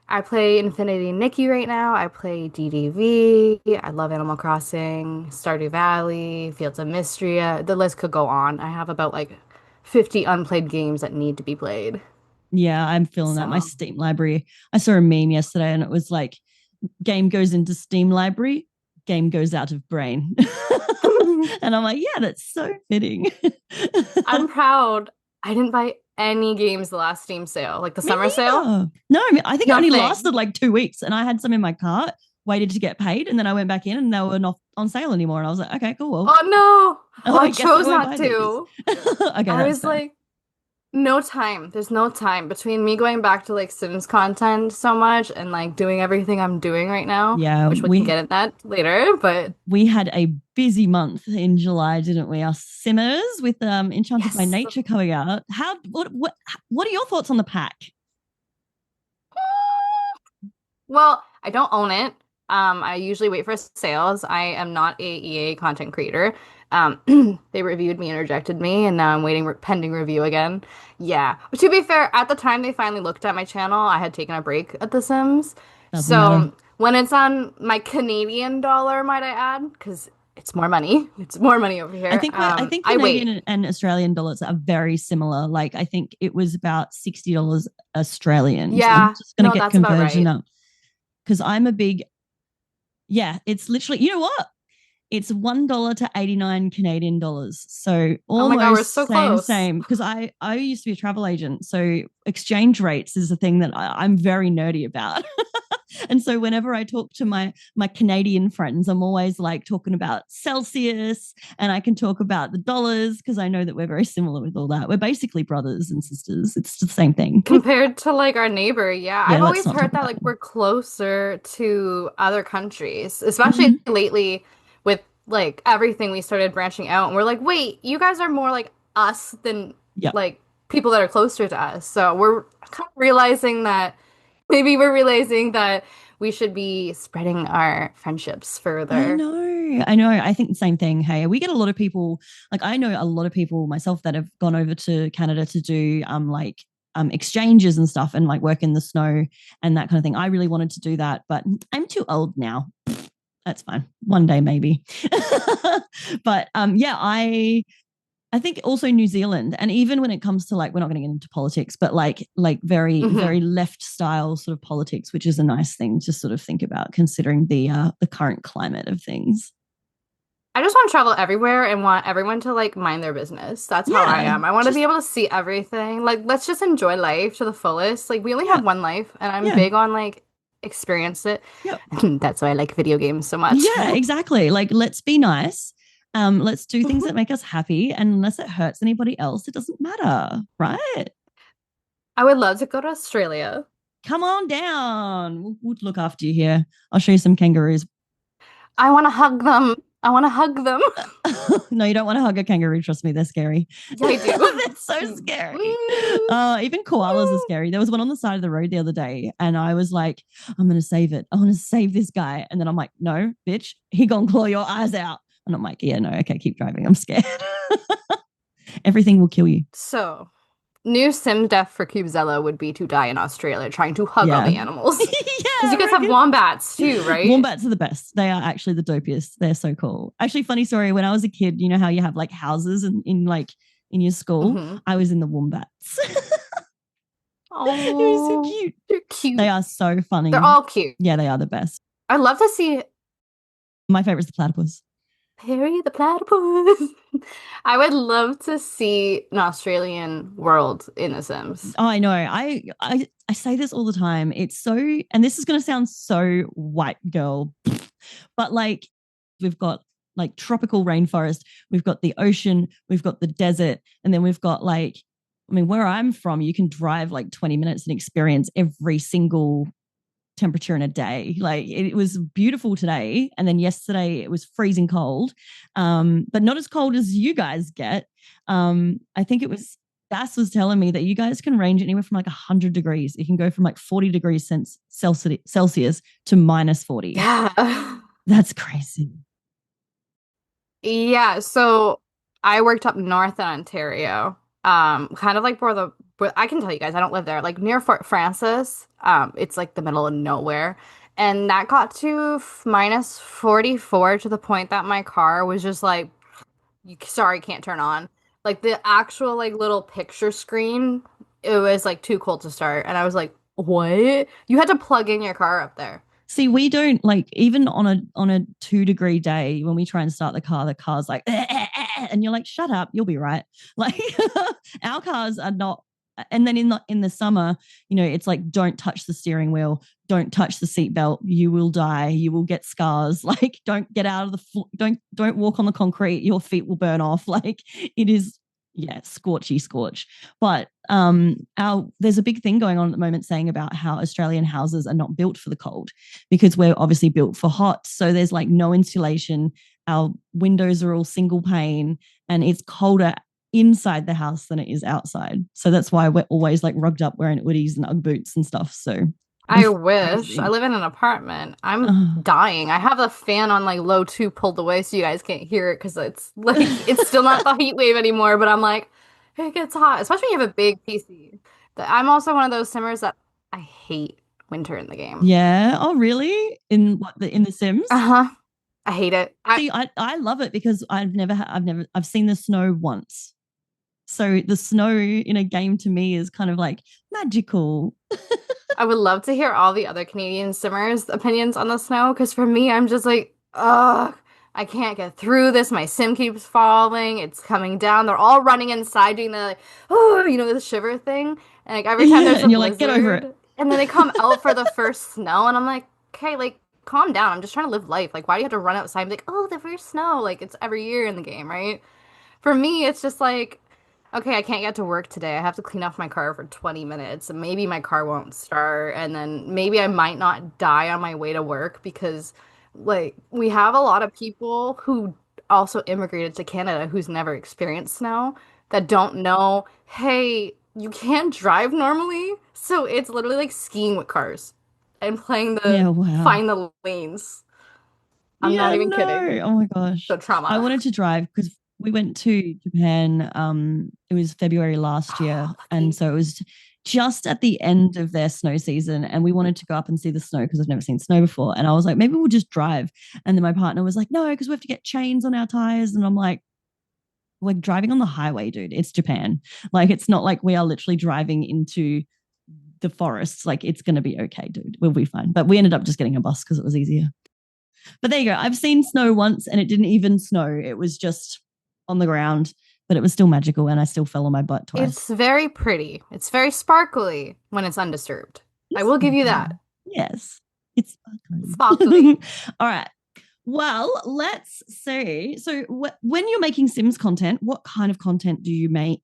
I play Infinity Nikki right now. I play DDV. I love Animal Crossing, Stardew Valley, Fields of Mystria. The list could go on. I have about like 50 unplayed games that need to be played. Yeah, I'm feeling that. My Steam library. I saw a meme yesterday and it was like, game goes into Steam library, game goes out of brain. And I'm like, yeah, that's so fitting. I'm proud. I didn't buy any games the last Steam sale, like the summer sale. No, I think it only Nothing. lasted like 2 weeks and I had some in my cart, waited to get paid, and then I went back in and they were not on sale anymore. And I was like, okay, cool. Well, Oh no. I guess chose won't not buy to. okay, I that's was fair. like, no time. There's no time between me going back to like Sims content so much and like doing everything I'm doing right now. Yeah, which we can get at that later. But we had a busy month in July, didn't we? Our simmers with Enchanted by Yes. Nature coming out. What are your thoughts on the pack? well, I don't own it. I usually wait for sales. I am not a EA content creator. They reviewed me and rejected me, and now I'm waiting pending review again. Yeah. To be fair, at the time they finally looked at my channel, I had taken a break at The Sims. Doesn't matter. When it's on my Canadian dollar, might I add, because it's more money. It's more money over here. I think I Canadian wait. and Australian dollars are very similar. Like I think it was about $60 Australian. So I'm Yeah. just gonna No, get that's about conversion right. up because I'm a big it's literally, you know what? It's $1 to 89 Canadian dollars. So Oh my God, we're almost so close. same. Because I used to be a travel agent. So exchange rates is a thing that I'm very nerdy about. And so whenever I talk to my Canadian friends, I'm always like talking about Celsius and I can talk about the dollars because I know that we're very similar with all that. We're basically brothers and sisters. It's the same thing. Compared to like our neighbor, yeah. Yeah, I've let's always not talk heard that about like it. we're closer to other countries, especially lately with like everything we started branching out and we're like, wait, you guys are more like us than Yeah. like people that are closer to us. So we're kind of realizing that maybe we're realizing that we should be spreading our friendships I further. know. I think the same thing. Hey, we get a lot of people, like I know a lot of people myself that have gone over to Canada to do exchanges and stuff and like work in the snow and that kind of thing. I really wanted to do that, but I'm too old now. That's fine. One day maybe. But I think also New Zealand, and even when it comes to like, we're not going to get into politics, but like very, very left style sort of politics, which is a nice thing to sort of think about considering the current climate of things. I just want to travel everywhere and want everyone to like mind their business. That's how I am. I want to be able to see everything. Like, let's just enjoy life to the fullest. Like, we only have one life, and I'm big on like experience it. Yep. That's why I like video games so much. Yeah, exactly. Like, let's be nice. Let's do things that make us happy, and unless it hurts anybody else, it doesn't matter, right? I would love to go to Australia. Come on down. We'll look after you here. I'll show you some kangaroos. I want to hug them. I want to hug them. No, you don't want to hug a kangaroo. Trust me, they're scary. Yeah, I do. They're so scary. Even koalas are scary. There was one on the side of the road the other day, and I was like, I'm going to save it. I want to save this guy. And then I'm like, no, bitch, he gonna claw your eyes out. And I'm like, yeah, no, okay, keep driving. I'm scared. Everything will kill you. So, new sim death for Cubezella would be to die in Australia trying to hug all the animals. Because you guys have wombats too, right? Wombats are the best. They are actually the dopiest. They're so cool. Actually, funny story. When I was a kid, you know how you have like houses in your school? I was in the wombats. Oh, it was so cute. They're cute. They are so funny. They're all cute. Yeah, they are the best. I'd love to see My favorite is the platypus. Perry the platypus. I would love to see an Australian world in The Sims. Oh, I know. I say this all the time. It's so, and this is going to sound so white girl, but like we've got like tropical rainforest, we've got the ocean, we've got the desert, and then we've got like, I mean, where I'm from, you can drive like 20 minutes and experience every single temperature in a day. Like it was beautiful today, and then yesterday it was freezing cold, but not as cold as you guys get. I think it was Bass was telling me that you guys can range anywhere from like 100 degrees. It can go from like 40 degrees Celsius to minus 40. Yeah. That's crazy. Yeah, so I worked up north in Ontario. Kind of like where I can tell you guys, I don't live there. Like near Fort Francis. It's like the middle of nowhere. And that got to minus 44 to the point that my car was just like, sorry, can't turn on. Like the actual like little picture screen, it was like too cold to start. And I was like, what? You had to plug in your car up there. See, we don't like even on a 2-degree day when we try and start the car's like, and you're like, shut up, you'll be right. Like our cars are not. And then in the summer, you know, it's like, don't touch the steering wheel, don't touch the seatbelt, you will die, you will get scars. Like, don't get out of don't walk on the concrete, your feet will burn off. Like it is. Yeah, scorchy scorch. But there's a big thing going on at the moment saying about how Australian houses are not built for the cold because we're obviously built for hot. So there's like no insulation. Our windows are all single pane and it's colder inside the house than it is outside. So that's why we're always like rugged up wearing hoodies and Ugg boots and stuff. So I wish. I live in an apartment. I'm dying. I have the fan on like low 2 pulled away so you guys can't hear it because it's like it's still not the heat wave anymore, but I'm like, it gets hot, especially when you have a big PC. I'm also one of those simmers that I hate winter in the game. Yeah. Oh, really? In The Sims? Uh-huh. I hate it. See, I love it because I've seen the snow once. So the snow in a game to me is kind of like magical. I would love to hear all the other Canadian simmers' opinions on the snow because for me, I'm just like, ugh, I can't get through this. My sim keeps falling. It's coming down. They're all running inside doing the, like, oh, you know, the shiver thing. And like every time there's a and you're blizzard, like, get over it. And then they come out for the first snow, and I'm like, okay, like, calm down. I'm just trying to live life. Like, why do you have to run outside and be like, oh, the first snow? Like, it's every year in the game, right? For me, it's just like, okay, I can't get to work today. I have to clean off my car for 20 minutes, and maybe my car won't start, and then maybe I might not die on my way to work because, like, we have a lot of people who also immigrated to Canada who's never experienced snow that don't know, hey, you can't drive normally, so it's literally like skiing with cars and playing find the lanes. I'm not even kidding. Oh my gosh. So trauma. I wanted to drive because we went to Japan. It was February last year. And so it was just at the end of their snow season. And we wanted to go up and see the snow because I've never seen snow before. And I was like, maybe we'll just drive. And then my partner was like, no, because we have to get chains on our tires. And I'm like, we're driving on the highway, dude. It's Japan. Like, it's not like we are literally driving into the forests. Like, it's going to be okay, dude. We'll be fine. But we ended up just getting a bus because it was easier. But there you go. I've seen snow once and it didn't even snow. It was just on the ground, but it was still magical and I still fell on my butt twice. It's very pretty. It's very sparkly when it's undisturbed. I will give you that. Yes. It's sparkly. Sparkly. All right. Well, let's see. So when you're making Sims content, what kind of content do you make?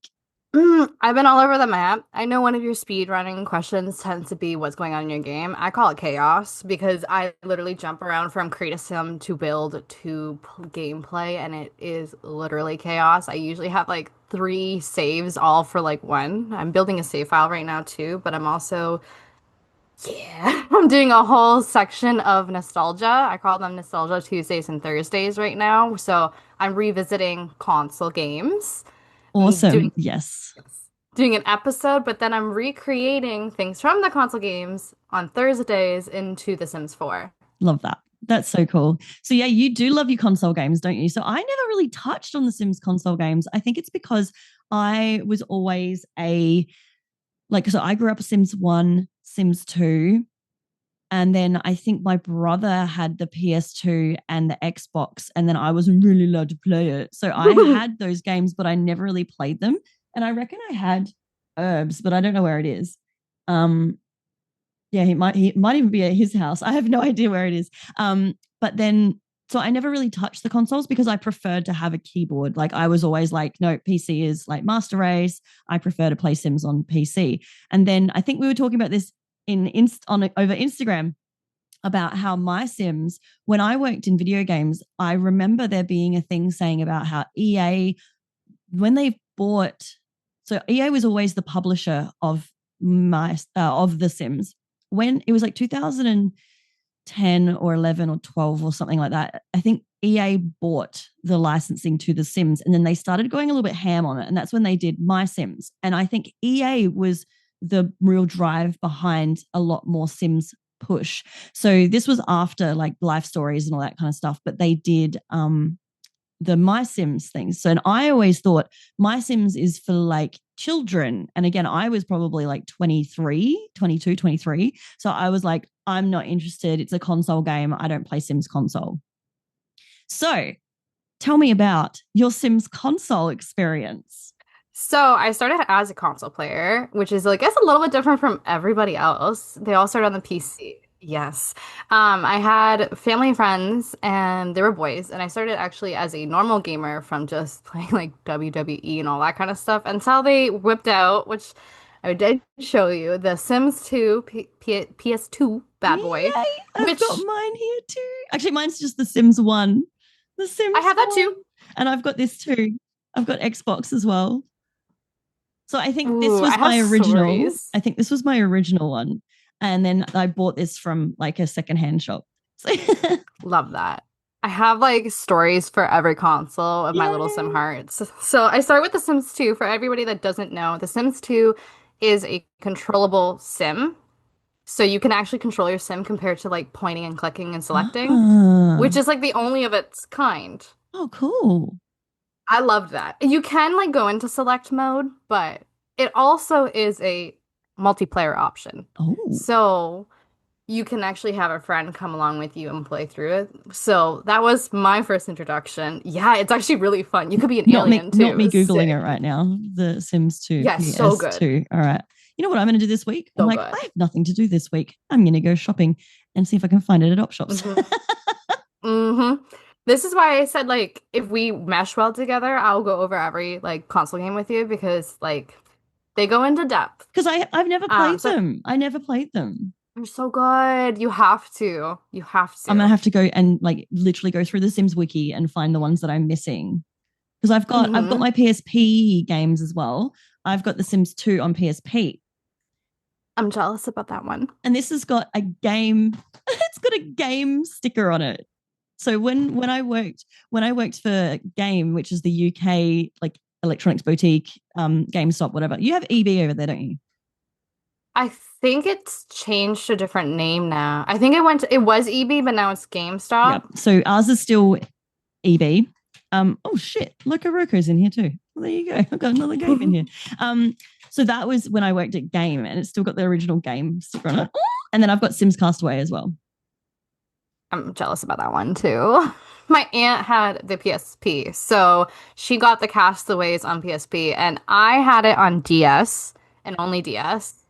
I've been all over the map. I know one of your speedrunning questions tends to be what's going on in your game. I call it chaos because I literally jump around from create a sim to build to gameplay, and it is literally chaos. I usually have like 3 saves all for like 1. I'm building a save file right now too, but I'm also I'm doing a whole section of nostalgia. I call them Nostalgia Tuesdays and Thursdays right now. So I'm revisiting console games. Awesome. Yes. Doing an episode, but then I'm recreating things from the console games on Thursdays into The Sims 4. Love that. That's so cool. So yeah, you do love your console games, don't you? So I never really touched on the Sims console games. I think it's because I was always so I grew up with Sims 1, Sims 2, and then I think my brother had the PS2 and the Xbox, and then I wasn't really allowed to play it. So I had those games, but I never really played them. And I reckon I had Herbs, but I don't know where it is. Yeah, he might even be at his house. I have no idea where it is. But then, so I never really touched the consoles because I preferred to have a keyboard. Like I was always like, no, PC is like master race. I prefer to play Sims on PC. And then I think we were talking about this over Instagram about how my Sims, when I worked in video games, I remember there being a thing saying about how EA, when they bought, so EA was always the publisher of the Sims. When it was like 2010 or 11 or 12 or something like that, I think EA bought the licensing to the Sims, and then they started going a little bit ham on it, and that's when they did My Sims. And I think EA was the real drive behind a lot more Sims push. So this was after like Life Stories and all that kind of stuff, but they did the My Sims things. So, and I always thought My Sims is for like children. And again, I was probably like 22, 23. So I was like, I'm not interested. It's a console game. I don't play Sims console. So tell me about your Sims console experience. So I started as a console player, which is, I guess, a little bit different from everybody else. They all started on the PC. Yes. I had family and friends, and they were boys. And I started actually as a normal gamer from just playing like WWE and all that kind of stuff until they whipped out, which I did show you, the Sims 2 PS2 bad boy. Yay, I've got mine here too. Actually, mine's just the Sims 1. The Sims I have that 1. too. And I've got this too. I've got Xbox as well. So I think this was I my have original. stories. I think this was my original one. And then I bought this from like a secondhand shop. So Love that. I have like stories for every console of my little Sim hearts. So I start with The Sims 2. For everybody that doesn't know, The Sims 2 is a controllable Sim. So you can actually control your Sim compared to like pointing and clicking and selecting, which is like the only of its kind. Oh, cool. I loved that. You can like go into select mode, but it also is a multiplayer option. Oh. So you can actually have a friend come along with you and play through it. So that was my first introduction. Yeah, it's actually really fun. You could be an alien too. Not me Googling it right now. The Sims 2. Yeah, so good. PS2. All right. You know what I'm going to do this week? So I'm like, good. I have nothing to do this week. I'm going to go shopping and see if I can find it at op shops. This is why I said, like, if we mesh well together, I'll go over every like console game with you, because like they go into depth. Because I've never played them. I never played them. They're so good. You have to. You have to. I'm going to have to go and like literally go through the Sims wiki and find the ones that I'm missing. Because I've got my PSP games as well. I've got the Sims 2 on PSP. I'm jealous about that one. And this has got a game. It's got a game sticker on it. So when I worked for Game, which is the UK like electronics boutique, GameStop, whatever. You have EB over there, don't you? I think it's changed to a different name now. I think it was EB, but now it's GameStop. Yep. So ours is still EB. Oh shit, Locoroco's in here too. Well, there you go. I've got another game in here. So that was when I worked at Game, and it's still got the original Game sticker on it. And then I've got Sims Castaway as well. I'm jealous about that one too. My aunt had the PSP, so she got the Castaways on PSP, and I had it on DS and only DS.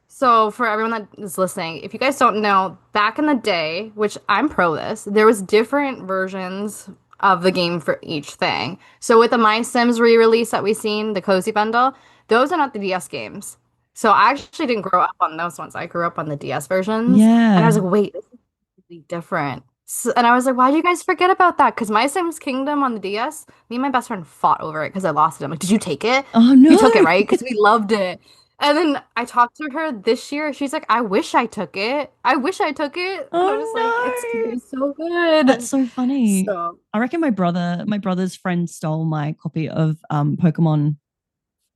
So for everyone that is listening, if you guys don't know, back in the day, which I'm pro this, there was different versions of the game for each thing. So with the My Sims re-release that we've seen, the Cozy Bundle, those are not the DS games. So I actually didn't grow up on those ones. I grew up on the DS versions. Yeah. And I was like, wait, this is completely different. So, and I was like, why did you guys forget about that? Because My Sims Kingdom on the DS, me and my best friend fought over it because I lost it. I'm like, did you take it? Oh, no. You took it, right? Because we loved it. And then I talked to her this year. She's like, I wish I took it. I wish I took it. Oh, I was just like, it's so good. That's so funny. So, I reckon my brother's friend stole my copy of Pokemon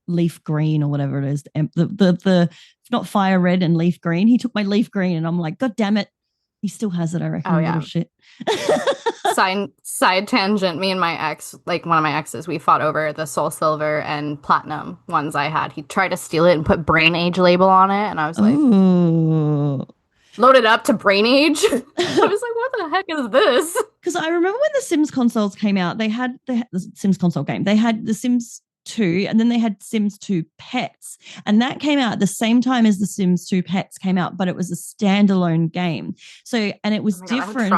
Leaf Green or whatever it is. The not Fire Red and Leaf Green. He took my Leaf Green, and I'm like, God damn it. He still has it, I reckon. Oh, yeah. Little shit. side tangent, me and my ex, like one of my exes, we fought over the Soul Silver and Platinum ones I had. He tried to steal it and put Brain Age label on it, and I was like, ooh. Loaded up to Brain Age. I was like, what the heck is this? Because I remember when the Sims consoles came out, they had the Sims console game. They had the Sims 2, and then they had Sims 2 Pets, and that came out at the same time as the Sims 2 Pets came out, but it was a standalone game. So, and it was different.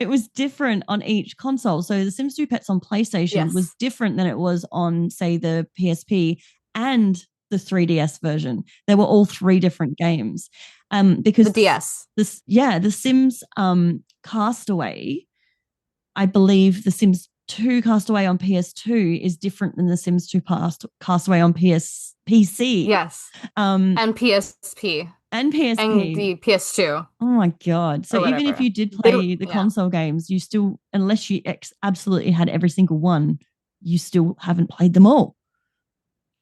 It was different on each console. So the Sims 2 Pets on PlayStation was different than it was on, say, the PSP and the 3DS version. They were all 3 different games. Because The DS. The Sims Castaway, I believe the Sims 2 Castaway on PS2 is different than the Sims 2 Castaway on PC. Yes. And PSP. And PSP. And the PS2. Oh my God. So even if you did play the console games, you still, unless you absolutely had every single one, you still haven't played them all.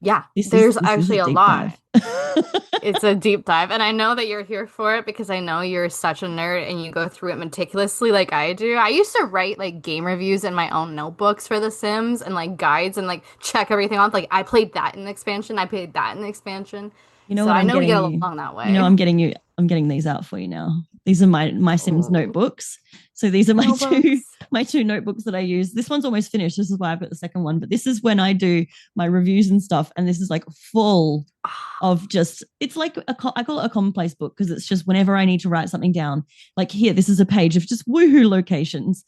Yeah, there's actually a lot. It's a deep dive. And I know that you're here for it because I know you're such a nerd and you go through it meticulously like I do. I used to write like game reviews in my own notebooks for The Sims and like guides and like check everything off. Like I played that in the expansion. I played that in the expansion. You know so what I know we get you. along that way. You know, I'm getting these out for you now. These are my Sims notebooks. So these are my two notebooks that I use. This one's almost finished. This is why I've got the second one. But this is when I do my reviews and stuff. And this is like full of just, it's like, I call it a commonplace book because it's just whenever I need to write something down. Like here, this is a page of just woohoo locations.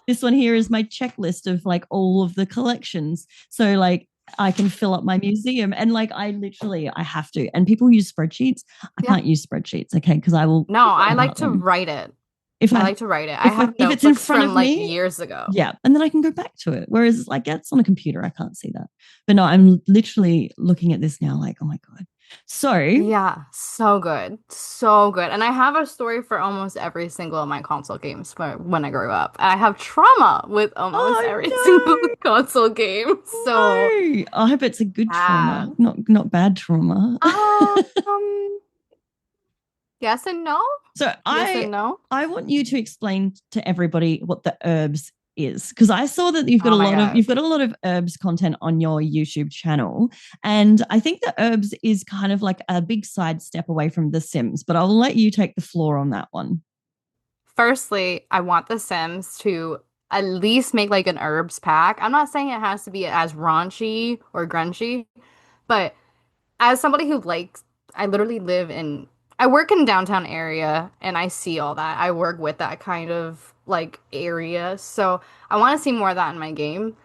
This one here is my checklist of like all of the collections. So like, I can fill up my museum and like I have to. And people use spreadsheets. I can't use spreadsheets, okay? Because I will. No, I like to write it. I like to write it. I have notebooks it's in front of me, like years ago. Yeah, and then I can go back to it. Whereas like it's on a computer, I can't see that. But no, I'm literally looking at this now like, oh my God. So yeah, so good. So good. And I have a story for almost every single of my console games when I grew up. I have trauma with almost every single console game. So no. I hope it's a good trauma, not bad trauma. Yes and no. So yes and no. I want you to explain to everybody what the herbs is, because I saw that you've got a lot of herbs content on your YouTube channel, and I think the herbs is kind of like a big side step away from The Sims, but I'll let you take the floor on that one. Firstly, I want The Sims to at least make like an herbs pack. I'm not saying it has to be as raunchy or grungy, but as somebody who likes, I work in downtown area and I see all that. I work with that kind of like area. So I want to see more of that in my game.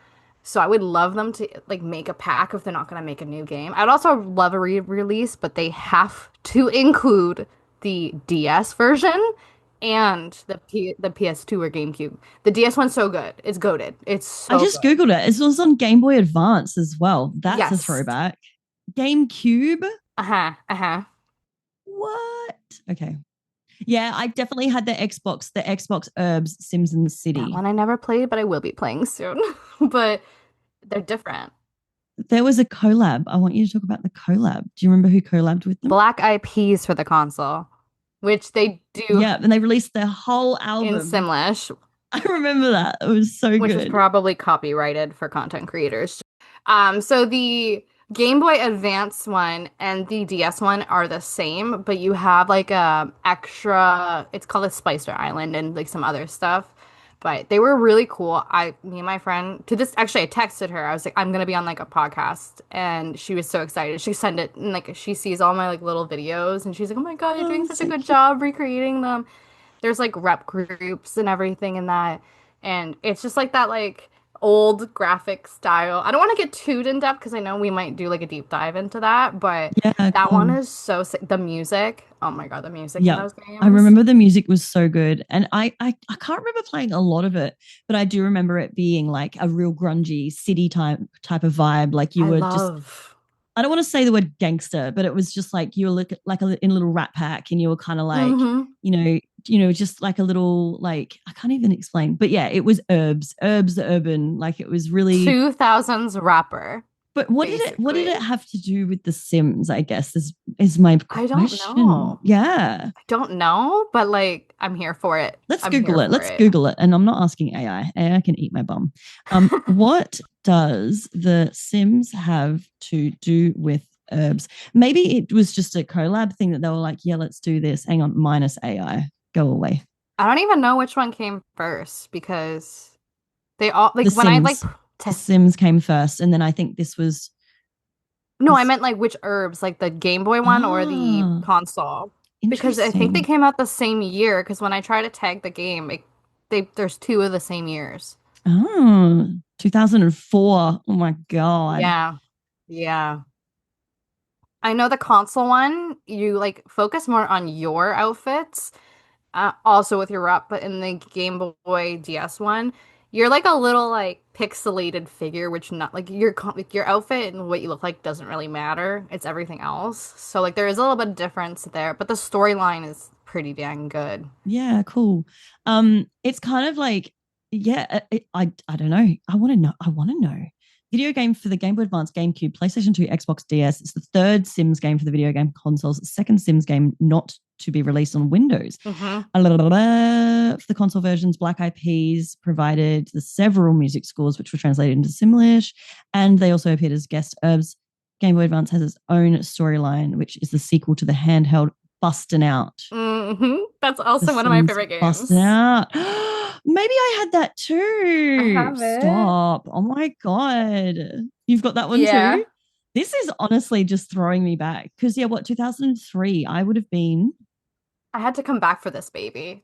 So I would love them to like make a pack if they're not going to make a new game. I'd also love a re-release, but they have to include the DS version and the PS2 or GameCube. The DS one's so good. It's goated. It's so I just Googled it. It was on Game Boy Advance as well. That's a throwback. GameCube? Uh-huh. What? Okay. Yeah, I definitely had the Xbox herbs Sims in the City. That one I never played, but I will be playing soon. But they're different. There was a collab. I want you to talk about the collab. Do you remember who collabed with them? Black Eyed Peas for the console, which they do. Yeah, and they released their whole album. In Simlish. I remember that. It was so good. Which is probably copyrighted for content creators. So the Game Boy Advance one and the DS one are the same, but you have like a extra, it's called a Spicer Island and like some other stuff. But they were really cool. Me and my friend actually I texted her. I was like, I'm gonna be on like a podcast, and she was so excited. She sent it and like she sees all my like little videos and she's like, oh my God, you're doing such a good job recreating them. There's like rep groups and everything in that. And it's just like that like old graphic style. I don't want to get too in depth because I know we might do like a deep dive into that, but that one is so sick. The music, oh my God, the music in those games. I remember the music was so good, and I can't remember playing a lot of it, but I do remember it being like a real grungy city type of vibe. Like I don't want to say the word gangster, but it was just like you were like in a little rat pack, and you were kind of like, just like a little, like, I can't even explain. But yeah, it was herbs urban. Like it was really 2000s rapper. But what did it have to do with The Sims, I guess, is my question. I don't know. Yeah. I don't know, but like I'm here for it. Let's Google it. And I'm not asking AI. AI can eat my bum. What does The Sims have to do with herbs? Maybe it was just a collab thing that they were like, yeah, let's do this. Hang on, minus AI. Go away. I don't even know which one came first because they all like when I like The Sims came first, and then I think this was. No, I meant like which herbs, like the Game Boy one or the console. Because I think they came out the same year. Because when I try to tag the game, there's two of the same years. Oh, 2004. Oh my God. Yeah. I know the console one, you like focus more on your outfits, also with your rep, but in the Game Boy DS one, you're like a little like pixelated figure, which not like like your outfit and what you look like doesn't really matter. It's everything else. So like there is a little bit of difference there, but the storyline is pretty dang good. Yeah, cool. It's kind of like, yeah, I don't know. I want to know. I want to know. Video game for the Game Boy Advance, GameCube, PlayStation 2, Xbox DS. It's the third Sims game for the video game consoles. Second Sims game not to be released on Windows. Mm-hmm. For the console versions, Black Eyed Peas provided the several music scores which were translated into Simlish, and they also appeared as guest herbs. Game Boy Advance has its own storyline, which is the sequel to the handheld Bustin' Out. Mm-hmm. That's also one of my favorite games. Bustin' Out. Maybe I had that too. I have it. Stop. Oh my God. You've got that one too? This is honestly just throwing me back. Because, 2003, I would have been. I had to come back for this baby.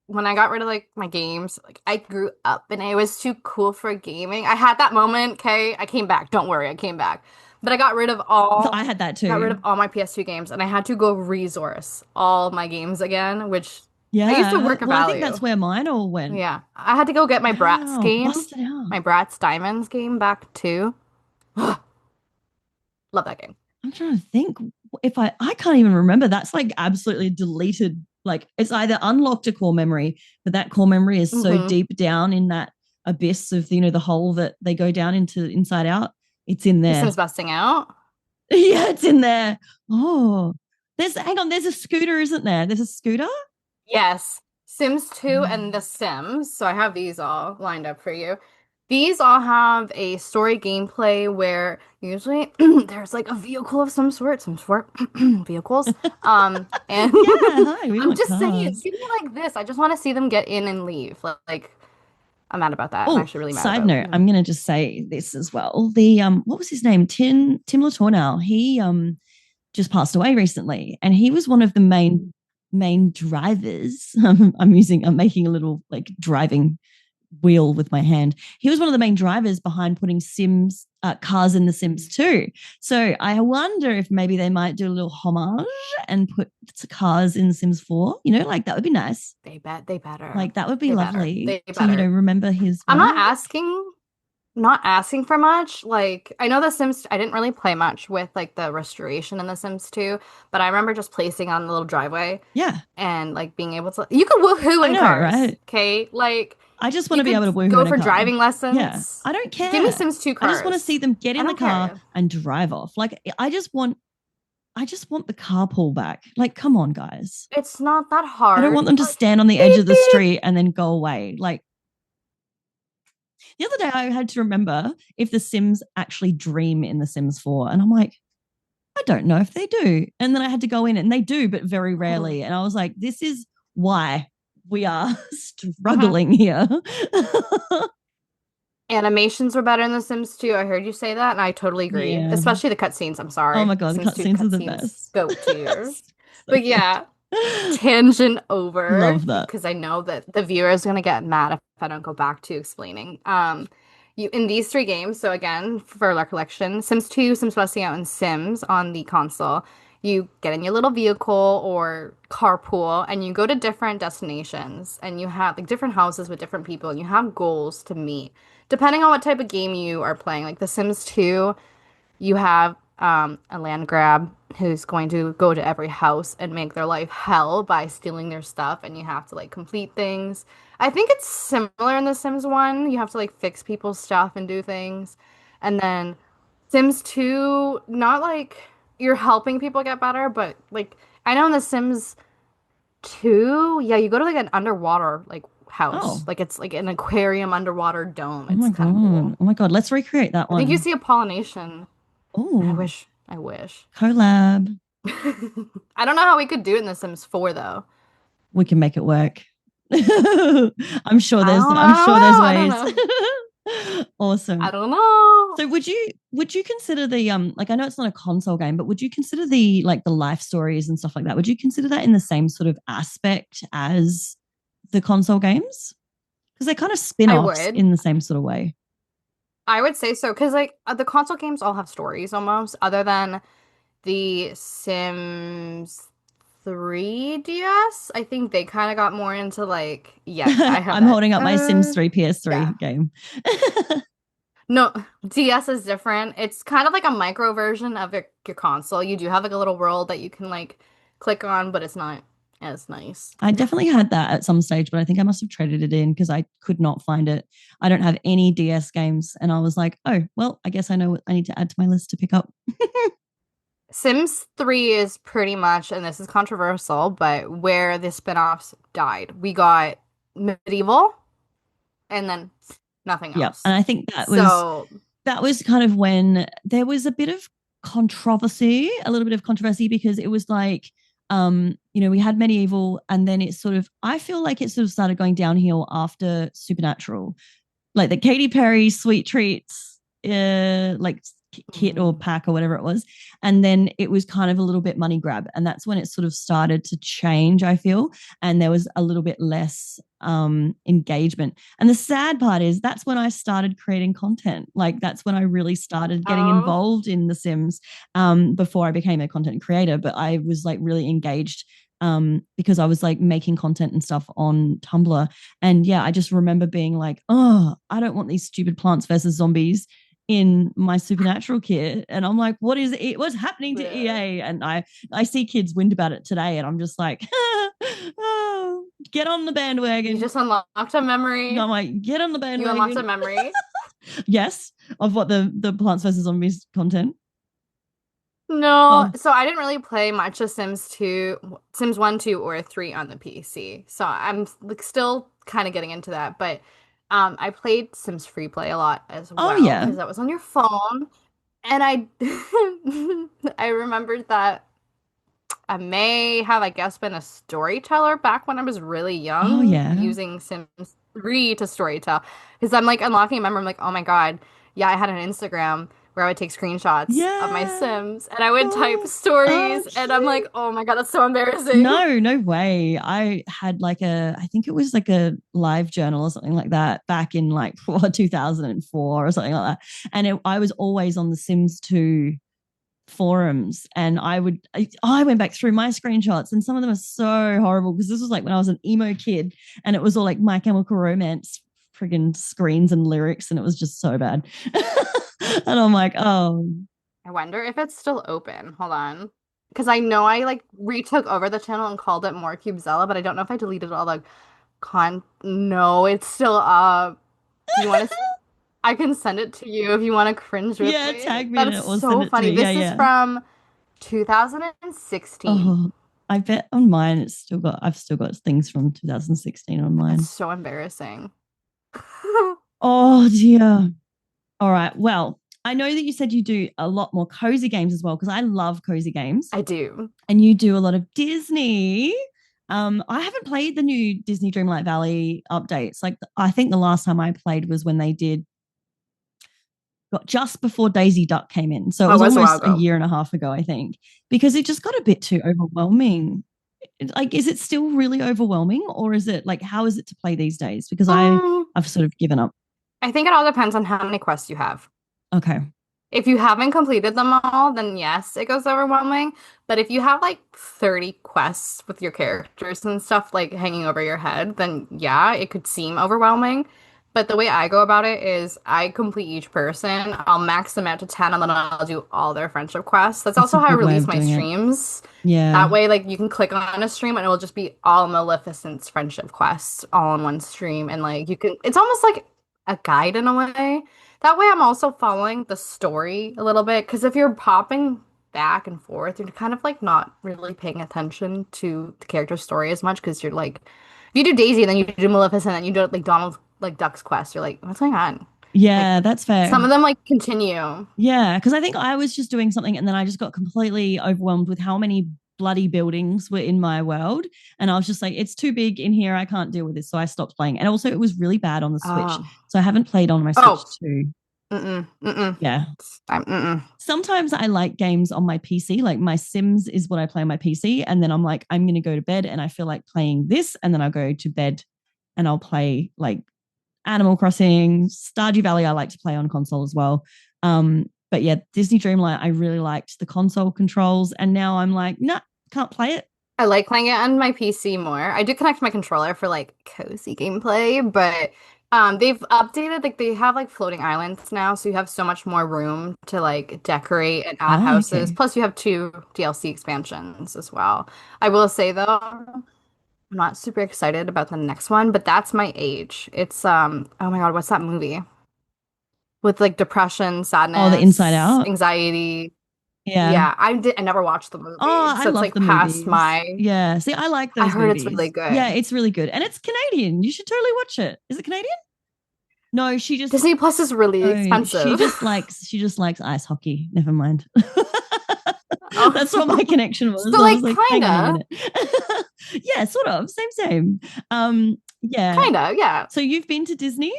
When I got rid of like my games, like I grew up and it was too cool for gaming. I had that moment, okay? I came back. Don't worry, I came back. But I got rid of I had that too. Got rid of all my PS2 games and I had to go resource all my games again, which I used to work a value. I think that's where mine all went. Yeah. I had to go get my Bratz game. My Bratz Diamonds game back too. Love that game. I'm trying to think if I can't even remember. That's like absolutely deleted. Like it's either unlocked a core memory, but that core memory is so deep down in that abyss of, the hole that they go down into inside out. It's in there. Sims busting out. Yeah, it's in there. Oh, there's a scooter, isn't there? There's a scooter? Yes. Sims 2 and The Sims. So I have these all lined up for you. These all have a story gameplay where usually there's like a vehicle of some sort vehicles. And I'm just saying, give me like this. I just want to see them get in and leave. Like I'm mad about that. I'm actually really mad side note, I'm gonna just say this as well. The what was his name? Tim Latourneau. He just passed away recently, and he was one of the main drivers. I'm making a little like driving wheel with my hand. He was one of the main drivers behind putting cars in The Sims 2. So I wonder if maybe they might do a little homage and put cars in Sims 4. Like that would be nice. They better. Like that would be lovely. They better. Remember his. I'm not asking for much. Like I know The Sims. I didn't really play much with like the restoration in The Sims 2, but I remember just placing on the little driveway. Yeah. And like being able to. You could woohoo in cars, right? Okay, like. I just want to be able to woohoo go for driving lessons. Yeah, I don't care. Give me Sims 2 cars. I just want to see them get in the car and drive off. Like I just want the carpool back. Like, come on, guys. It's not that hard. I don't want them to stand on the edge of the street and then go away. Like the other day, I had to remember if the Sims actually dream in The Sims 4, and I'm like, I don't know if they do. And then I had to go in, and they do, but very rarely. And I was like, this is why we are struggling here. Animations were better in The Sims 2. I heard you say that, and I totally agree. Yeah. Especially the cutscenes. I'm sorry. Oh my God, the cutscenes are the best. Go to. But yeah, tangent over. Love that. Because I know that the viewer is going to get mad if I don't go back to explaining. You in these three games, so again, for recollection, Sims 2, Sims Busting Out, and Sims on the console, you get in your little vehicle or carpool and you go to different destinations and you have like different houses with different people and you have goals to meet. Depending on what type of game you are playing, like The Sims 2, you have a land grab who's going to go to every house and make their life hell by stealing their stuff, and you have to like complete things. I think it's similar in The Sims 1. You have to like fix people's stuff and do things. And then Sims 2, not like you're helping people get better, but like I know in The Sims 2, yeah, you go to like an underwater like house. Oh. Like it's like an aquarium underwater dome. It's kind of cool. Oh my God, let's recreate that one. I think you see a pollination. Oh. I wish. Collab. I don't know how we could do it in The Sims 4 though. We can make it work. I'm sure there's ways. Awesome. I don't know. So would you consider the like I know it's not a console game, but would you consider the like the life stories and stuff like that? Would you consider that in the same sort of aspect as the console games? Because they're kind of spin-offs in the same sort of way. I would say so, because like the console games all have stories almost, other than the Sims 3DS. I think they kind of got more into like, yes, I have I'm that. holding up my Sims 3 PS3 Yeah. game. No, DS is different. It's kind of like a micro version of your console. You do have like a little world that you can like click on, but it's not as nice. I definitely had that at some stage, but I think I must have traded it in because I could not find it. I don't have any DS games. And I was like, oh, well, I guess I know what I need to add to my list to pick up. Sims 3 is pretty much, and this is controversial, but where the spin-offs died. We got Medieval and then nothing Yeah. else. And I think So that was kind of when there was a bit of controversy, a little bit of controversy, because it was like, we had Medieval, and then it sort of, I feel like it sort of started going downhill after Supernatural, like the Katy Perry Sweet Treats, like kit or pack or whatever it was. And then it was kind of a little bit money grab. And that's when it sort of started to change, I feel. And there was a little bit less engagement. And the sad part is that's when I started creating content. Like that's when I really started getting involved in The Sims before I became a content creator. But I was like really engaged because I was like making content and stuff on Tumblr. And yeah, I just remember being like, oh, I don't want these stupid Plants versus Zombies in my Supernatural kit. And I'm like, what is it? What's happening to EA? And I see kids whinge about it today, and I'm just like, oh, get on the bandwagon. You just unlocked a memory. I'm like, get on the bandwagon. You unlocked a memory. Yes, of what the Plants vs Zombies content. No, so I didn't really play much of Sims 1, 2, or 3 on the PC. So I'm like still kind of getting into that, but I played Sims Free Play a lot as well because that was on your phone. And I I remembered that I may have, I guess, been a storyteller back when I was really young. Using Sims 3 to storytell. Because I'm like unlocking a memory, I'm like, oh my God, yeah, I had an Instagram where I would take screenshots of my Sims and I would type stories and I'm like, oh my God, that's so embarrassing. No way. I had like I think it was like a live journal or something like that back in like 2004 or something like that. And I was always on the Sims 2 forums, and I went back through my screenshots, and some of them are so horrible because this was like when I was an emo kid, and it was all like My Chemical Romance friggin' screens and lyrics, and it was just so bad. And I'm like, oh. I wonder if it's still open. Hold on. Because I know I like retook over the channel and called it more Cubezella, but I don't know if I deleted all the No, it's still up. Do you want to I can send it to you if you want to cringe with me. Yeah, tag me in it or send it funny. to me. This is from 2016. Oh, I bet on mine I've still got things from 2016 on mine. It's so embarrassing. Oh dear. All right. Well, I know that you said you do a lot more cozy games as well, because I love cozy games. I do. And you do a lot of Disney. I haven't played the new Disney Dreamlight Valley updates. Like I think the last time I played was when they did just before Daisy Duck came in. So it was almost a year and a half ago, I think, because it just got a bit too overwhelming. Like, is it still really overwhelming, or is it like, how is it to play these days? Because I've sort of given up. I think it all depends on how many quests you have. Okay. If you haven't completed them all, then yes, it goes overwhelming. But if you have like 30 quests with your characters and stuff like hanging over your head, then yeah, it could seem overwhelming. But the way I go about it is I complete each person. I'll max them out to 10 and then I'll do all their friendship quests. That's also how I release my streams. Yeah. That way, like, you can click on a stream and it will just be all Maleficent's friendship quests all in one stream. And like, it's almost like a guide in a way. That way I'm also following the story a little bit, because if you're popping back and forth, you're kind of like not really paying attention to the character's story as much, because you're like, if you do Daisy and then you do Maleficent and you do like Donald like Duck's quest, you're like, what's going on? Yeah, like, that's fair. Some of them like continue. Yeah, because I think I was just doing something and then I just got completely overwhelmed with how many bloody buildings were in my world, and I was just like, it's too big in here, I can't deal with this, so I stopped playing. And also it was really bad on the Switch, so I haven't played on my Switch too. Yeah. Sometimes I like games on my PC, like my Sims is what I play on my PC, and then I'm like, I'm gonna go to bed and I feel like playing this, and then I'll go to bed and I'll play like Animal Crossing, Stardew Valley. I like to play on console as well. But yeah, Disney Dreamlight, I really liked the console controls, and now I'm like, nah, can't play it. I like playing it on my PC more. I do connect my controller for like cozy gameplay, but they've updated, like they have like floating islands now, so you have so much more room to like decorate and add Oh, houses. okay. Plus you have 2 DLC expansions as well. I will say though, I'm not super excited about the next one, but that's my age. It's oh my God, what's that movie? With like depression, Oh, the Inside sadness, Out. anxiety. Yeah. Yeah, I never watched the movie, Oh, I so it's love like the past movies. my. Yeah. See, I like I those heard it's really movies. Yeah, good. it's really good. And it's Canadian. You should totally watch it. Is it Canadian? No, she just Disney Plus is really no, she expensive. just likes ice hockey. Never mind. That's what my Oh, connection was. so I like was like, hang on a kinda, minute. Yeah, sort of. Same. Yeah. kinda, yeah. So you've been to Disney?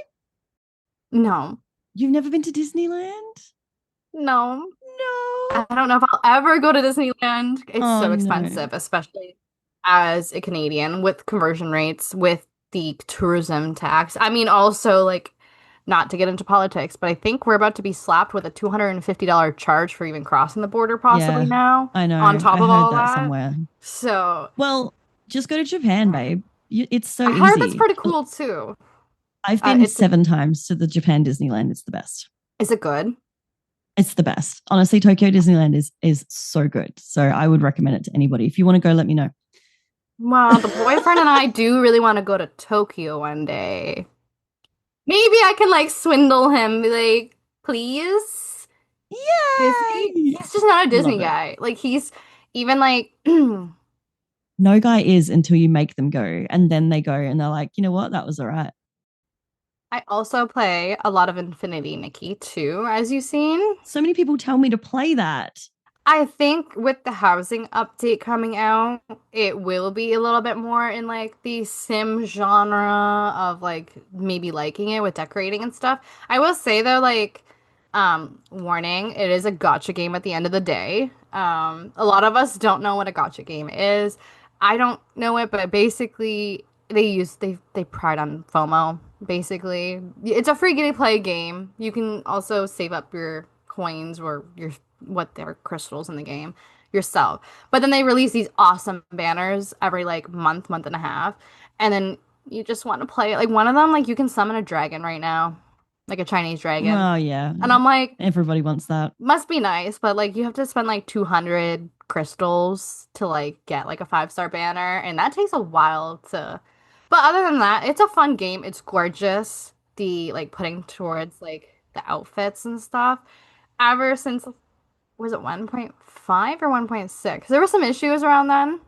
No, You've never been to Disneyland? no. No. I don't know if I'll ever go to Disneyland. It's Oh so no. expensive, especially as a Canadian with conversion rates, with the tourism tax. I mean, also like not to get into politics, but I think we're about to be slapped with a $250 charge for even crossing the border possibly Yeah, now, I on know. top I of heard all that that. somewhere. So Well, just go to Japan, babe. It's so I heard that's easy. pretty cool too. I've been It's 7 times to the Japan Disneyland. It's the best. is it good? It's the best. Honestly, Tokyo Disneyland is so good. So I would recommend it to anybody. If you want to go, let me know. Well, the boyfriend and I do really want to go to Tokyo one day. Maybe I can like swindle him, be like, please, Disney. Yay! He's just not a Disney Love it. guy. Like he's even like No guy is until you make them go. And then they go and they're like, you know what? That was all right. I also play a lot of Infinity Nikki too, as you've seen. So many people tell me to play that. I think with the housing update coming out, it will be a little bit more in like the sim genre of like maybe liking it with decorating and stuff. I will say though, like, warning, it is a gotcha game at the end of the day. A lot of us don't know what a gotcha game is. I don't know it, but basically they pride on FOMO, basically. It's a free to play game. You can also save up your coins or your what their crystals in the game yourself. But then they release these awesome banners every like month and a half. And then you just want to play it. Like one of them, like you can summon a dragon right now, like a Chinese dragon. Oh, yeah. And I'm like, Everybody wants that. must be nice, but like you have to spend like 200 crystals to like get like a 5-star banner. And that takes a while to. But other than that, it's a fun game. It's gorgeous. The like putting towards like the outfits and stuff. Ever since was it 1.5 or 1.6? There were some issues around then,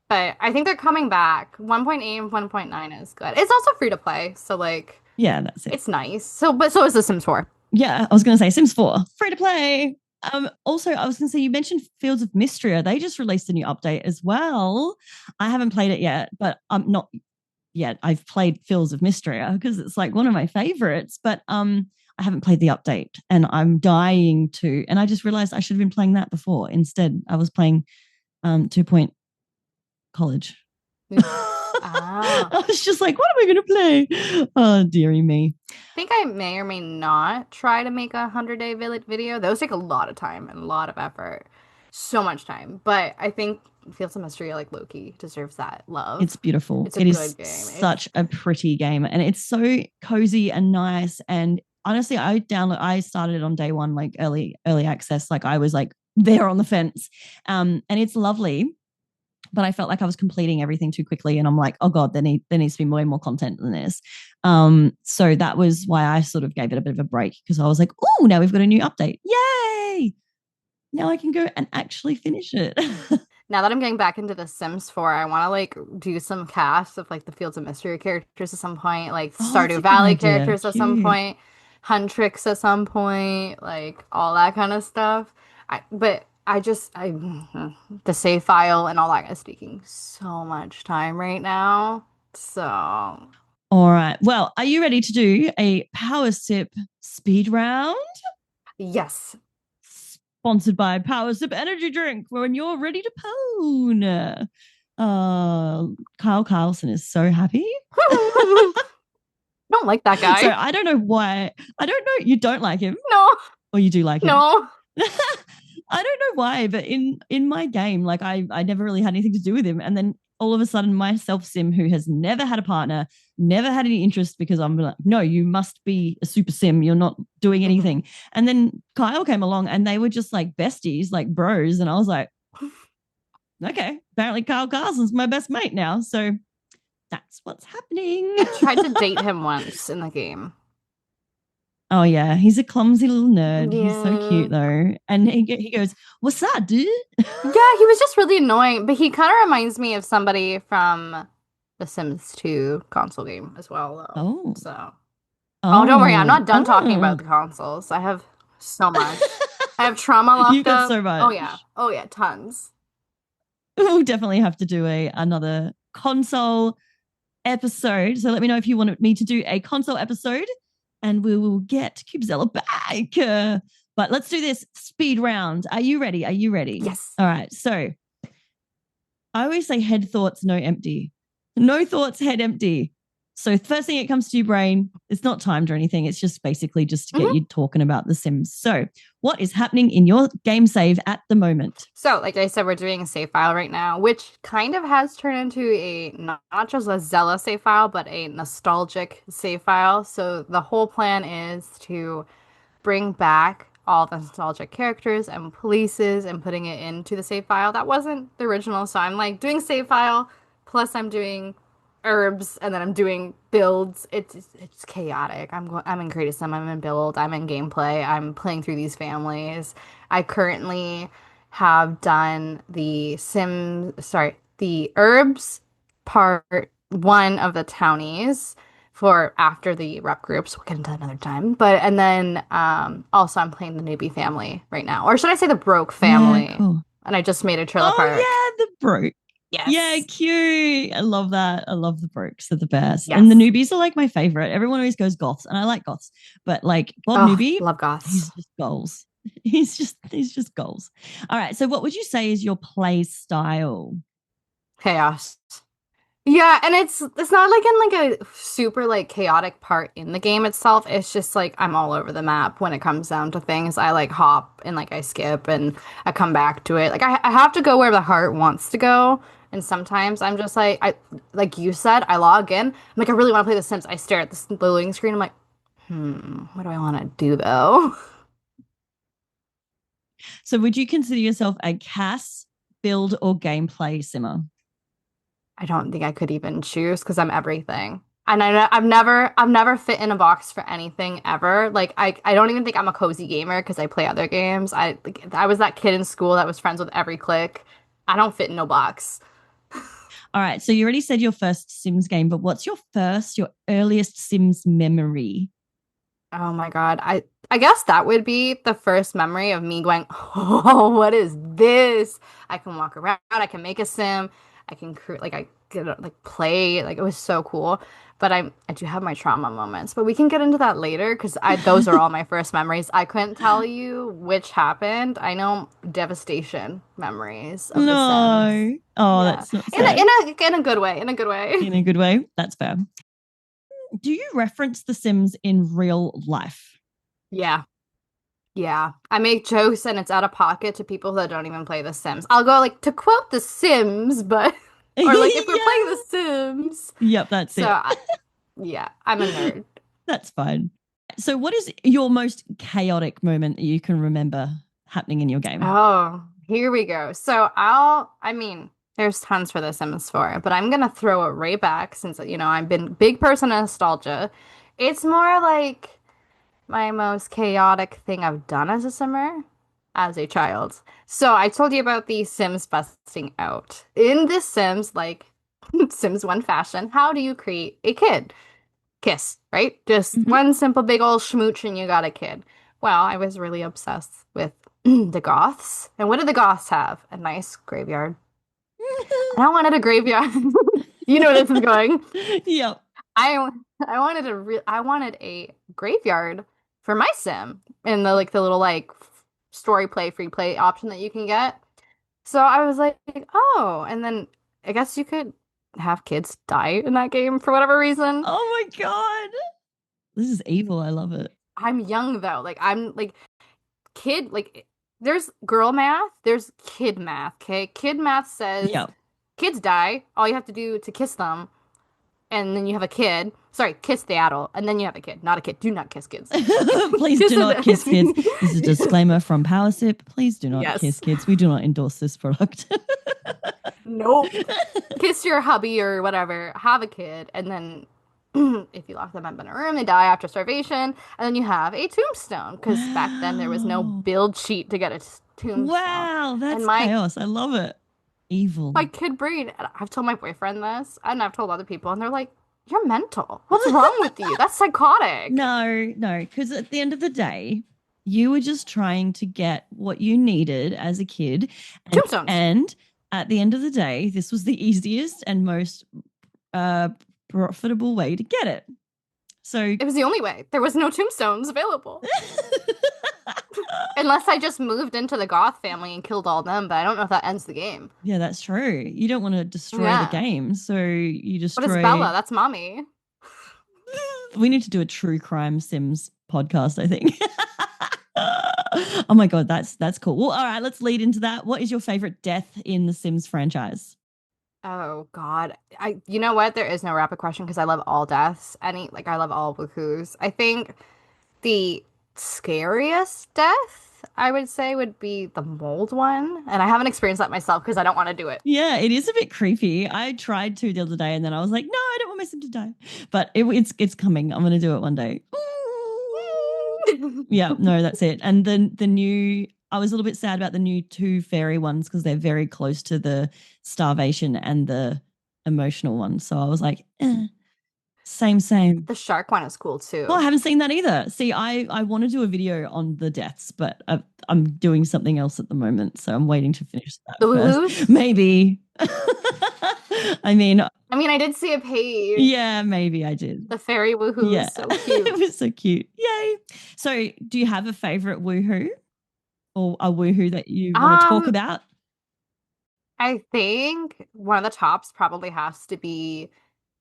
but I think they're coming back. 1.8 and 1.9 is good. It's also free to play, so like Yeah, that's it. it's nice. So, but so is The Sims 4. Yeah, I was going to say Sims 4, free to play. Also, I was going to say, you mentioned Fields of Mystria. They just released a new update as well. I haven't played it yet, but not yet. I've played Fields of Mystria because it's like one of my favorites, but I haven't played the update and I'm dying to. And I just realized I should have been playing that before. Instead, I was playing 2 Point College. Ah. I was just like, what am I going to play? Oh, dearie me. I think I may or may not try to make a 100-day video. Those take a lot of time and a lot of effort. So much time. But I think Fields of Mystery, like Loki, deserves that love. It's beautiful. It's a It is good game. such a pretty game. And it's so cozy and nice. And honestly, I started it on day one, like early access. Like I was like there on the fence. And it's lovely. But I felt like I was completing everything too quickly. And I'm like, oh God, there needs to be way more content than this. So that was why I sort of gave it a bit of a break, because I was like, oh, now we've got a new update. Yay! Now I can go and actually finish it. Now that I'm getting back into The Sims 4, I want to like do some casts of like the Fields of Mystery characters at some point, like Stardew Valley characters at some point, Huntrix at some point, like all that kind of stuff. The save file and all that is taking so much time right now. So, all right. Well, are you ready to do a power sip speed round? yes. Sponsored by Power Sip Energy Drink, when you're ready to pwn. Kyle Carlson is so happy. Don't like that guy. So I don't know why. I don't know. You don't like him? No. Or you do like him? No. I don't know why, but in my game, like I never really had anything to do with him. And then all of a sudden, my self sim, who has never had a partner, never had any interest, because I'm like, no, you must be a super sim. You're not doing anything. And then Kyle came along and they were just like besties, like bros. And I was like, okay, apparently Kyle Carson's my best mate now. So that's what's happening. I tried to date him once in the game. Oh, yeah. He's a clumsy little nerd. Yeah. He's so cute, though. And he goes, what's that, dude? Yeah, he was just really annoying. But he kind of reminds me of somebody from the Sims 2 console game as well, though. Oh. So. Oh, don't worry. I'm not done talking about the consoles. I have so much. I have trauma locked You've got up. so much. Oh, yeah. Oh, yeah. Tons. We'll definitely have to do another console episode. So let me know if you want me to do a console episode, and we will get Cubezella back. But let's do this speed round. Are you ready? Yes. All right. So I always say head thoughts, no empty. No thoughts, head empty. So first thing that comes to your brain, it's not timed or anything. It's just basically just to get you talking about The Sims. So what is happening in your game save at the moment? So, like I said, we're doing a save file right now, which kind of has turned into not just a Zella save file, but a nostalgic save file. So the whole plan is to bring back all the nostalgic characters and places and putting it into the save file. That wasn't the original. So I'm like doing save file, plus I'm doing herbs, and then I'm doing builds. It's chaotic. I'm in Creative Sim, I'm in build, I'm in gameplay, I'm playing through these families. I currently have done the herbs part 1 of the townies for after the rep groups. We'll get into that another time. And then also I'm playing the newbie family right now. Or should I say the broke family? Yeah, cool. And I just made a trailer park. Oh, yeah, the broke. Yes. Yeah, cute. I love that. I love the brokes. They're the best. Yes. And the newbies are like my favorite. Everyone always goes goths, and I like goths. But like Bob Newbie, love goths. he's just goals. He's just goals. All right. So what would you say is your play style? Chaos. Yeah, and it's not like in like a super like chaotic part in the game itself. It's just like I'm all over the map when it comes down to things. I like hop and like I skip and I come back to it. Like I have to go where the heart wants to go. And sometimes I'm just like you said, I log in. I'm like, I really want to play The Sims. I stare at the loading screen. I'm like, what do I want to do though? So would you consider yourself a CAS, build, or gameplay simmer? I don't think I could even choose because I'm everything. And I've never fit in a box for anything ever. Like I don't even think I'm a cozy gamer because I play other games. I was that kid in school that was friends with every clique. I don't fit in no box. All right. So you already said your first Sims game, but what's your earliest Sims memory? Oh my God. I guess that would be the first memory of me going, oh, what is this? I can walk around. I can make a sim. I can play. Like it was so cool. But I do have my trauma moments. But we can get into that later because those are all my first memories. I couldn't tell you which happened. I know devastation memories of The Sims. Oh, Yeah. that's not sad. In a good way. In a good way. In a good way. That's fair. Do you reference The Sims in real life? Yeah. Yeah. I make jokes and it's out of pocket to people that don't even play The Sims. I'll go like to quote The Sims, but or like if we're playing The Sims. Yep, that's it. Yeah, I'm a nerd. That's fine. So what is your most chaotic moment that you can remember happening in your game? Oh, here we go. So there's tons for The Sims 4, but I'm gonna throw it right back since I've been big person of nostalgia. It's more like my most chaotic thing I've done as a simmer as a child. So I told you about the Sims busting out. In this Sims, like Sims 1 fashion, how do you create a kid? Kiss, right? Just one simple big old schmooch and you got a kid. Well, I was really obsessed with the Goths. And what did the Goths have? A nice graveyard. I wanted a graveyard. You know where this is going. Yep. I wanted a graveyard for my sim in the little story play free play option that you can get. So I was like, oh, and then I guess you could have kids die in that game for whatever reason. Oh my God. This is evil. I love it. I'm young though. kid, like, there's girl math, there's kid math, okay? Kid math says Yeah. kids die, all you have to do to kiss them, and then you have a kid. Sorry, kiss the adult, and then you have a kid. Not a kid. Do not kiss kids. Please do not kiss kids. This is a disclaimer from PowerSip. Please do not Yes. kiss kids. We do not endorse this product. Nope. Kiss your hubby or whatever. Have a kid, and then if you lock them up in a room, they die after starvation, and then you have a tombstone. Because back then there was no Wow. build sheet to get a tombstone. Wow, that's And my- chaos. I love it. Evil. My kid brain. And I've told my boyfriend this, and I've told other people, and they're like, "You're mental. What's wrong with you? That's psychotic." No, because at the end of the day, you were just trying to get what you needed as a kid. Tombstones. And at the end of the day, this was the easiest and most profitable way to get it. So It was the only way. There was no tombstones available. Unless I just moved into the goth family and killed all them, but I don't know if that ends the game. yeah, that's true. You don't want to destroy the Yeah. game, so you destroy. But it's Bella. That's mommy. We need to do a true crime Sims podcast, I think. Oh my god, that's cool. Well, all right, let's lead into that. What is your favorite death in the Sims franchise? Oh God. You know what? There is no rapid question because I love all deaths. I love all woohoos. I think the scariest death I would say would be the mold one. And I haven't experienced that myself because I don't want to do it. Yeah, it is a bit creepy. I tried to the other day and then I was like, no, I don't want my Sim to die. But it's coming. I'm gonna do it one day. Yeah, no, that's it. And then the new, I was a little bit sad about the new 2 fairy ones because they're very close to the starvation and the emotional one. So I was like, same. The shark one is cool too. Oh, I haven't seen that either. See, I want to do a video on the deaths, but I'm doing something else at the moment. So I'm waiting to finish that The first. woohoos? Maybe. I mean, I did see a page. yeah, maybe I did. The fairy woohoo Yeah. is so cute. It was so cute. Yay. So do you have a favorite woohoo or a woohoo that you want to talk about? I think one of the tops probably has to be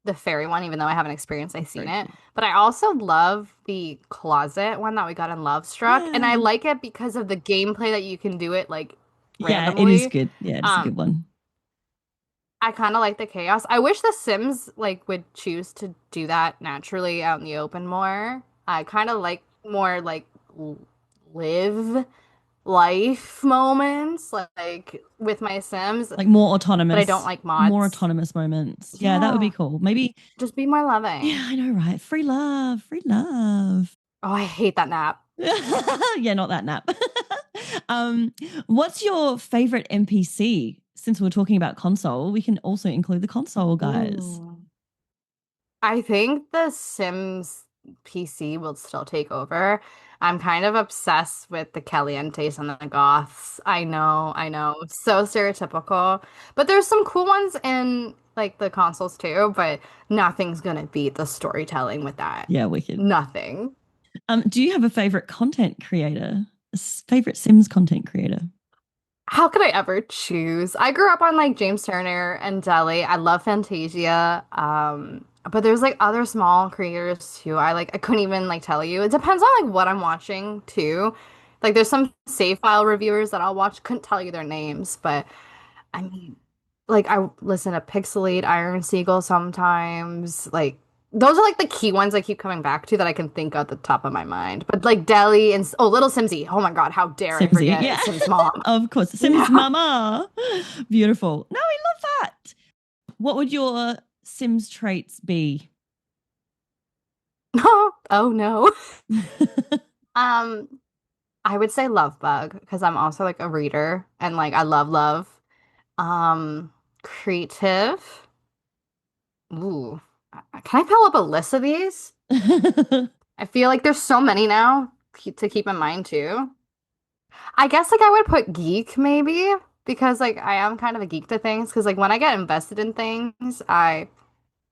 the fairy one, even though I haven't experienced, I've seen Very it. But I also love the closet one that we got in Love Struck. And I Yeah. like it because of the gameplay that you can do it like Yeah, randomly. it is good. Yeah, it's a good one. I kind of like the chaos. I wish the Sims like would choose to do that naturally out in the open more. I kind of like more like live life moments like with my Sims. Like more autonomous. But I don't like mods. More autonomous moments. Yeah, that would be Yeah. cool. Maybe. Just be more loving. Yeah, I know, right? Free love. Free love. Oh, I hate that nap. Yeah, not that nap. What's your favorite NPC? Since we're talking about console, we can also include the console guys. Ooh. I think the Sims PC will still take over. I'm kind of obsessed with the Calientes and the Goths. I know. So stereotypical. But there's some cool ones in like the consoles too, but nothing's gonna beat the storytelling with that. Yeah, wicked. Nothing. Do you have a favorite content creator? Favorite Sims content creator? How could I ever choose? I grew up on like James Turner and Deli. I love Fantasia. But there's like other small creators too. I couldn't even like tell you. It depends on like what I'm watching too. Like there's some save file reviewers that I'll watch. Couldn't tell you their names, but I mean, like I listen to Pixelate, Iron Seagull sometimes. Like those are like the key ones I keep coming back to that I can think at the top of my mind. But like Deli and Little Simsy. Oh my God, how dare I Simsy, forget yeah. Sim's mom. Of course, Sims Yeah. Mama. Beautiful. No, I love that. What would your Sims traits be? Oh no. I would say love bug because I'm also like a reader and like I love. Creative. Ooh. Can I pull up a list of these? I feel like there's so many now to keep in mind too. I guess like I would put geek maybe because like I am kind of a geek to things because like when I get invested in things, I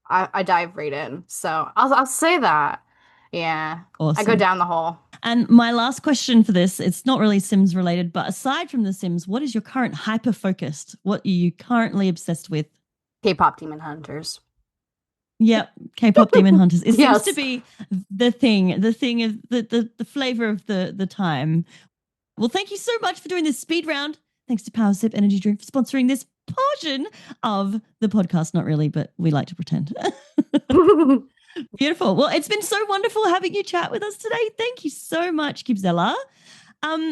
dive right in. So I'll say that. Yeah. Awesome. I go down the hole. And my last question for this, it's not really Sims related, but aside from the Sims, what is your current hyper focused? What are you currently obsessed with? K-pop Demon Hunters. Yep, K-pop Demon Hunters. It Yes. seems to be the thing of the flavor of the time. Well, thank you so much for doing this speed round. Thanks to Power Sip Energy Drink for sponsoring this portion of the podcast. Not really, but we like to pretend. Beautiful. Well, it's been so wonderful having you chat with us today. Thank you so much, Cubezella.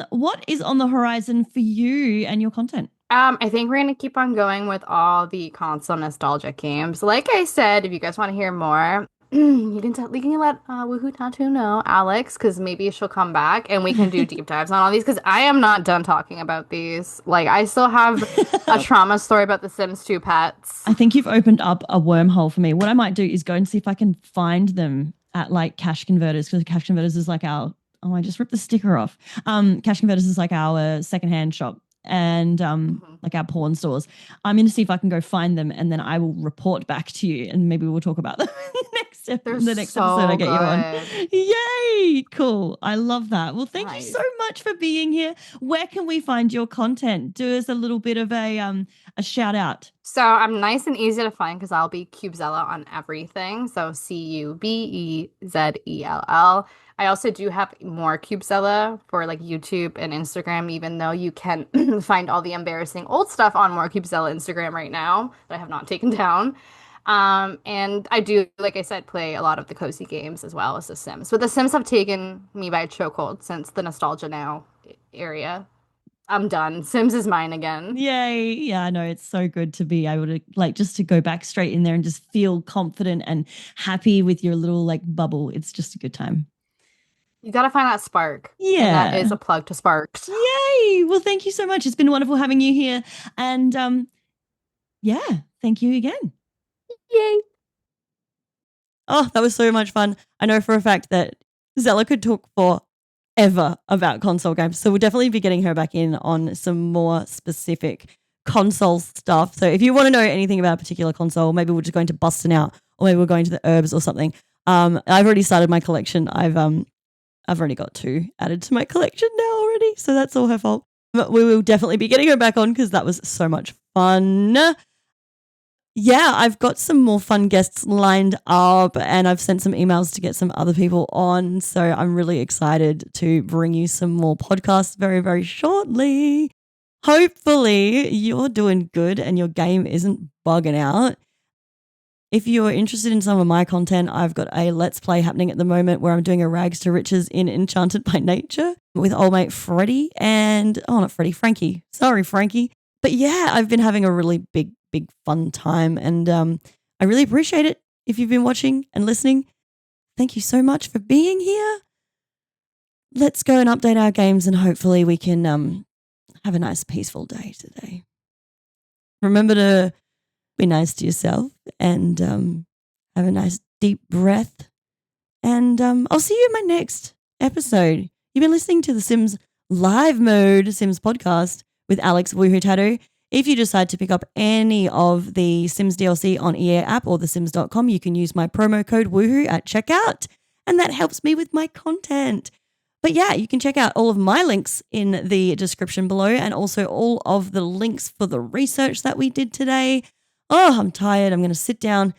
What is on the horizon for you and your content? I think we're gonna keep on going with all the console nostalgic games. Like I said, if you guys want to hear more, you can let WoohooTattoo know, Alex, because maybe she'll come back and we can do deep dives on all these. Because I am not done talking about these. Like I still have a trauma story about the Sims 2 pets. I think you've opened up a wormhole for me. What I might do is go and see if I can find them at like Cash Converters, because Cash Converters is like our. Oh, I just ripped the sticker off. Cash Converters is like our secondhand shop. And like our pawn stores. I'm going to see if I can go find them, and then I will report back to you, and maybe we'll talk about them in the next episode I get you on. Yay! Cool. I love that. Well, thank you so much for being here. Where can we find your content? Do us a little bit of a shout out. So I'm nice and easy to find because I'll be Cubezella on everything. So Cubezell. I also do have more Cubezella for like YouTube and Instagram, even though you can find all the embarrassing old stuff on more Cubezella Instagram right now that I have not taken down. And I do, like I said, play a lot of the cozy games as well as The Sims. But The Sims have taken me by a chokehold since the Nostalgia Now area. I'm done. Sims is mine again. Yay. Yeah, I know. It's so good to be able to like just to go back straight in there and just feel confident and happy with your little like bubble. It's just a good time. You got to find that spark. Yeah. And that is a plug to Sparks. Yay. Well, thank you so much. It's been wonderful having you here. And yeah, thank you again. Yay. Oh, that was so much fun. I know for a fact that Zella could talk forever about console games. So we'll definitely be getting her back in on some more specific console stuff. So if you want to know anything about a particular console, maybe we're just going to Bustin' Out, or maybe we're going to the Herbs or something. I've already started my collection. I've already got 2 added to my collection now already. So that's all her fault. But we will definitely be getting her back on because that was so much fun. Yeah, I've got some more fun guests lined up, and I've sent some emails to get some other people on. So I'm really excited to bring you some more podcasts very, very shortly. Hopefully you're doing good and your game isn't bugging out. If you're interested in some of my content, I've got a Let's Play happening at the moment where I'm doing a Rags to Riches in Enchanted by Nature with old mate Freddie and, Frankie. Sorry, Frankie. But yeah, I've been having a really big fun time, and I really appreciate it. If you've been watching and listening, thank you so much for being here. Let's go and update our games, and hopefully we can have a nice peaceful day today. Remember to be nice to yourself and have a nice deep breath, and I'll see you in my next episode. You've been listening to the Sims Live Mode Sims podcast with Alex WoohooTattoo. If you decide to pick up any of the Sims DLC on EA app or thesims.com, you can use my promo code Woohoo at checkout, and that helps me with my content. But yeah, you can check out all of my links in the description below, and also all of the links for the research that we did today. Oh, I'm tired. I'm going to sit down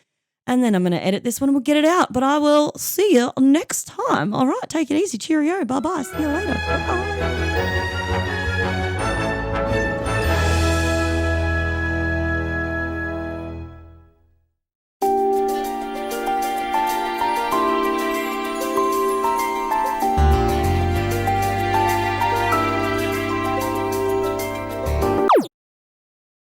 and then I'm going to edit this one and we'll get it out. But I will see you next time. All right, take it easy. Cheerio. Bye-bye. See you later. Bye-bye.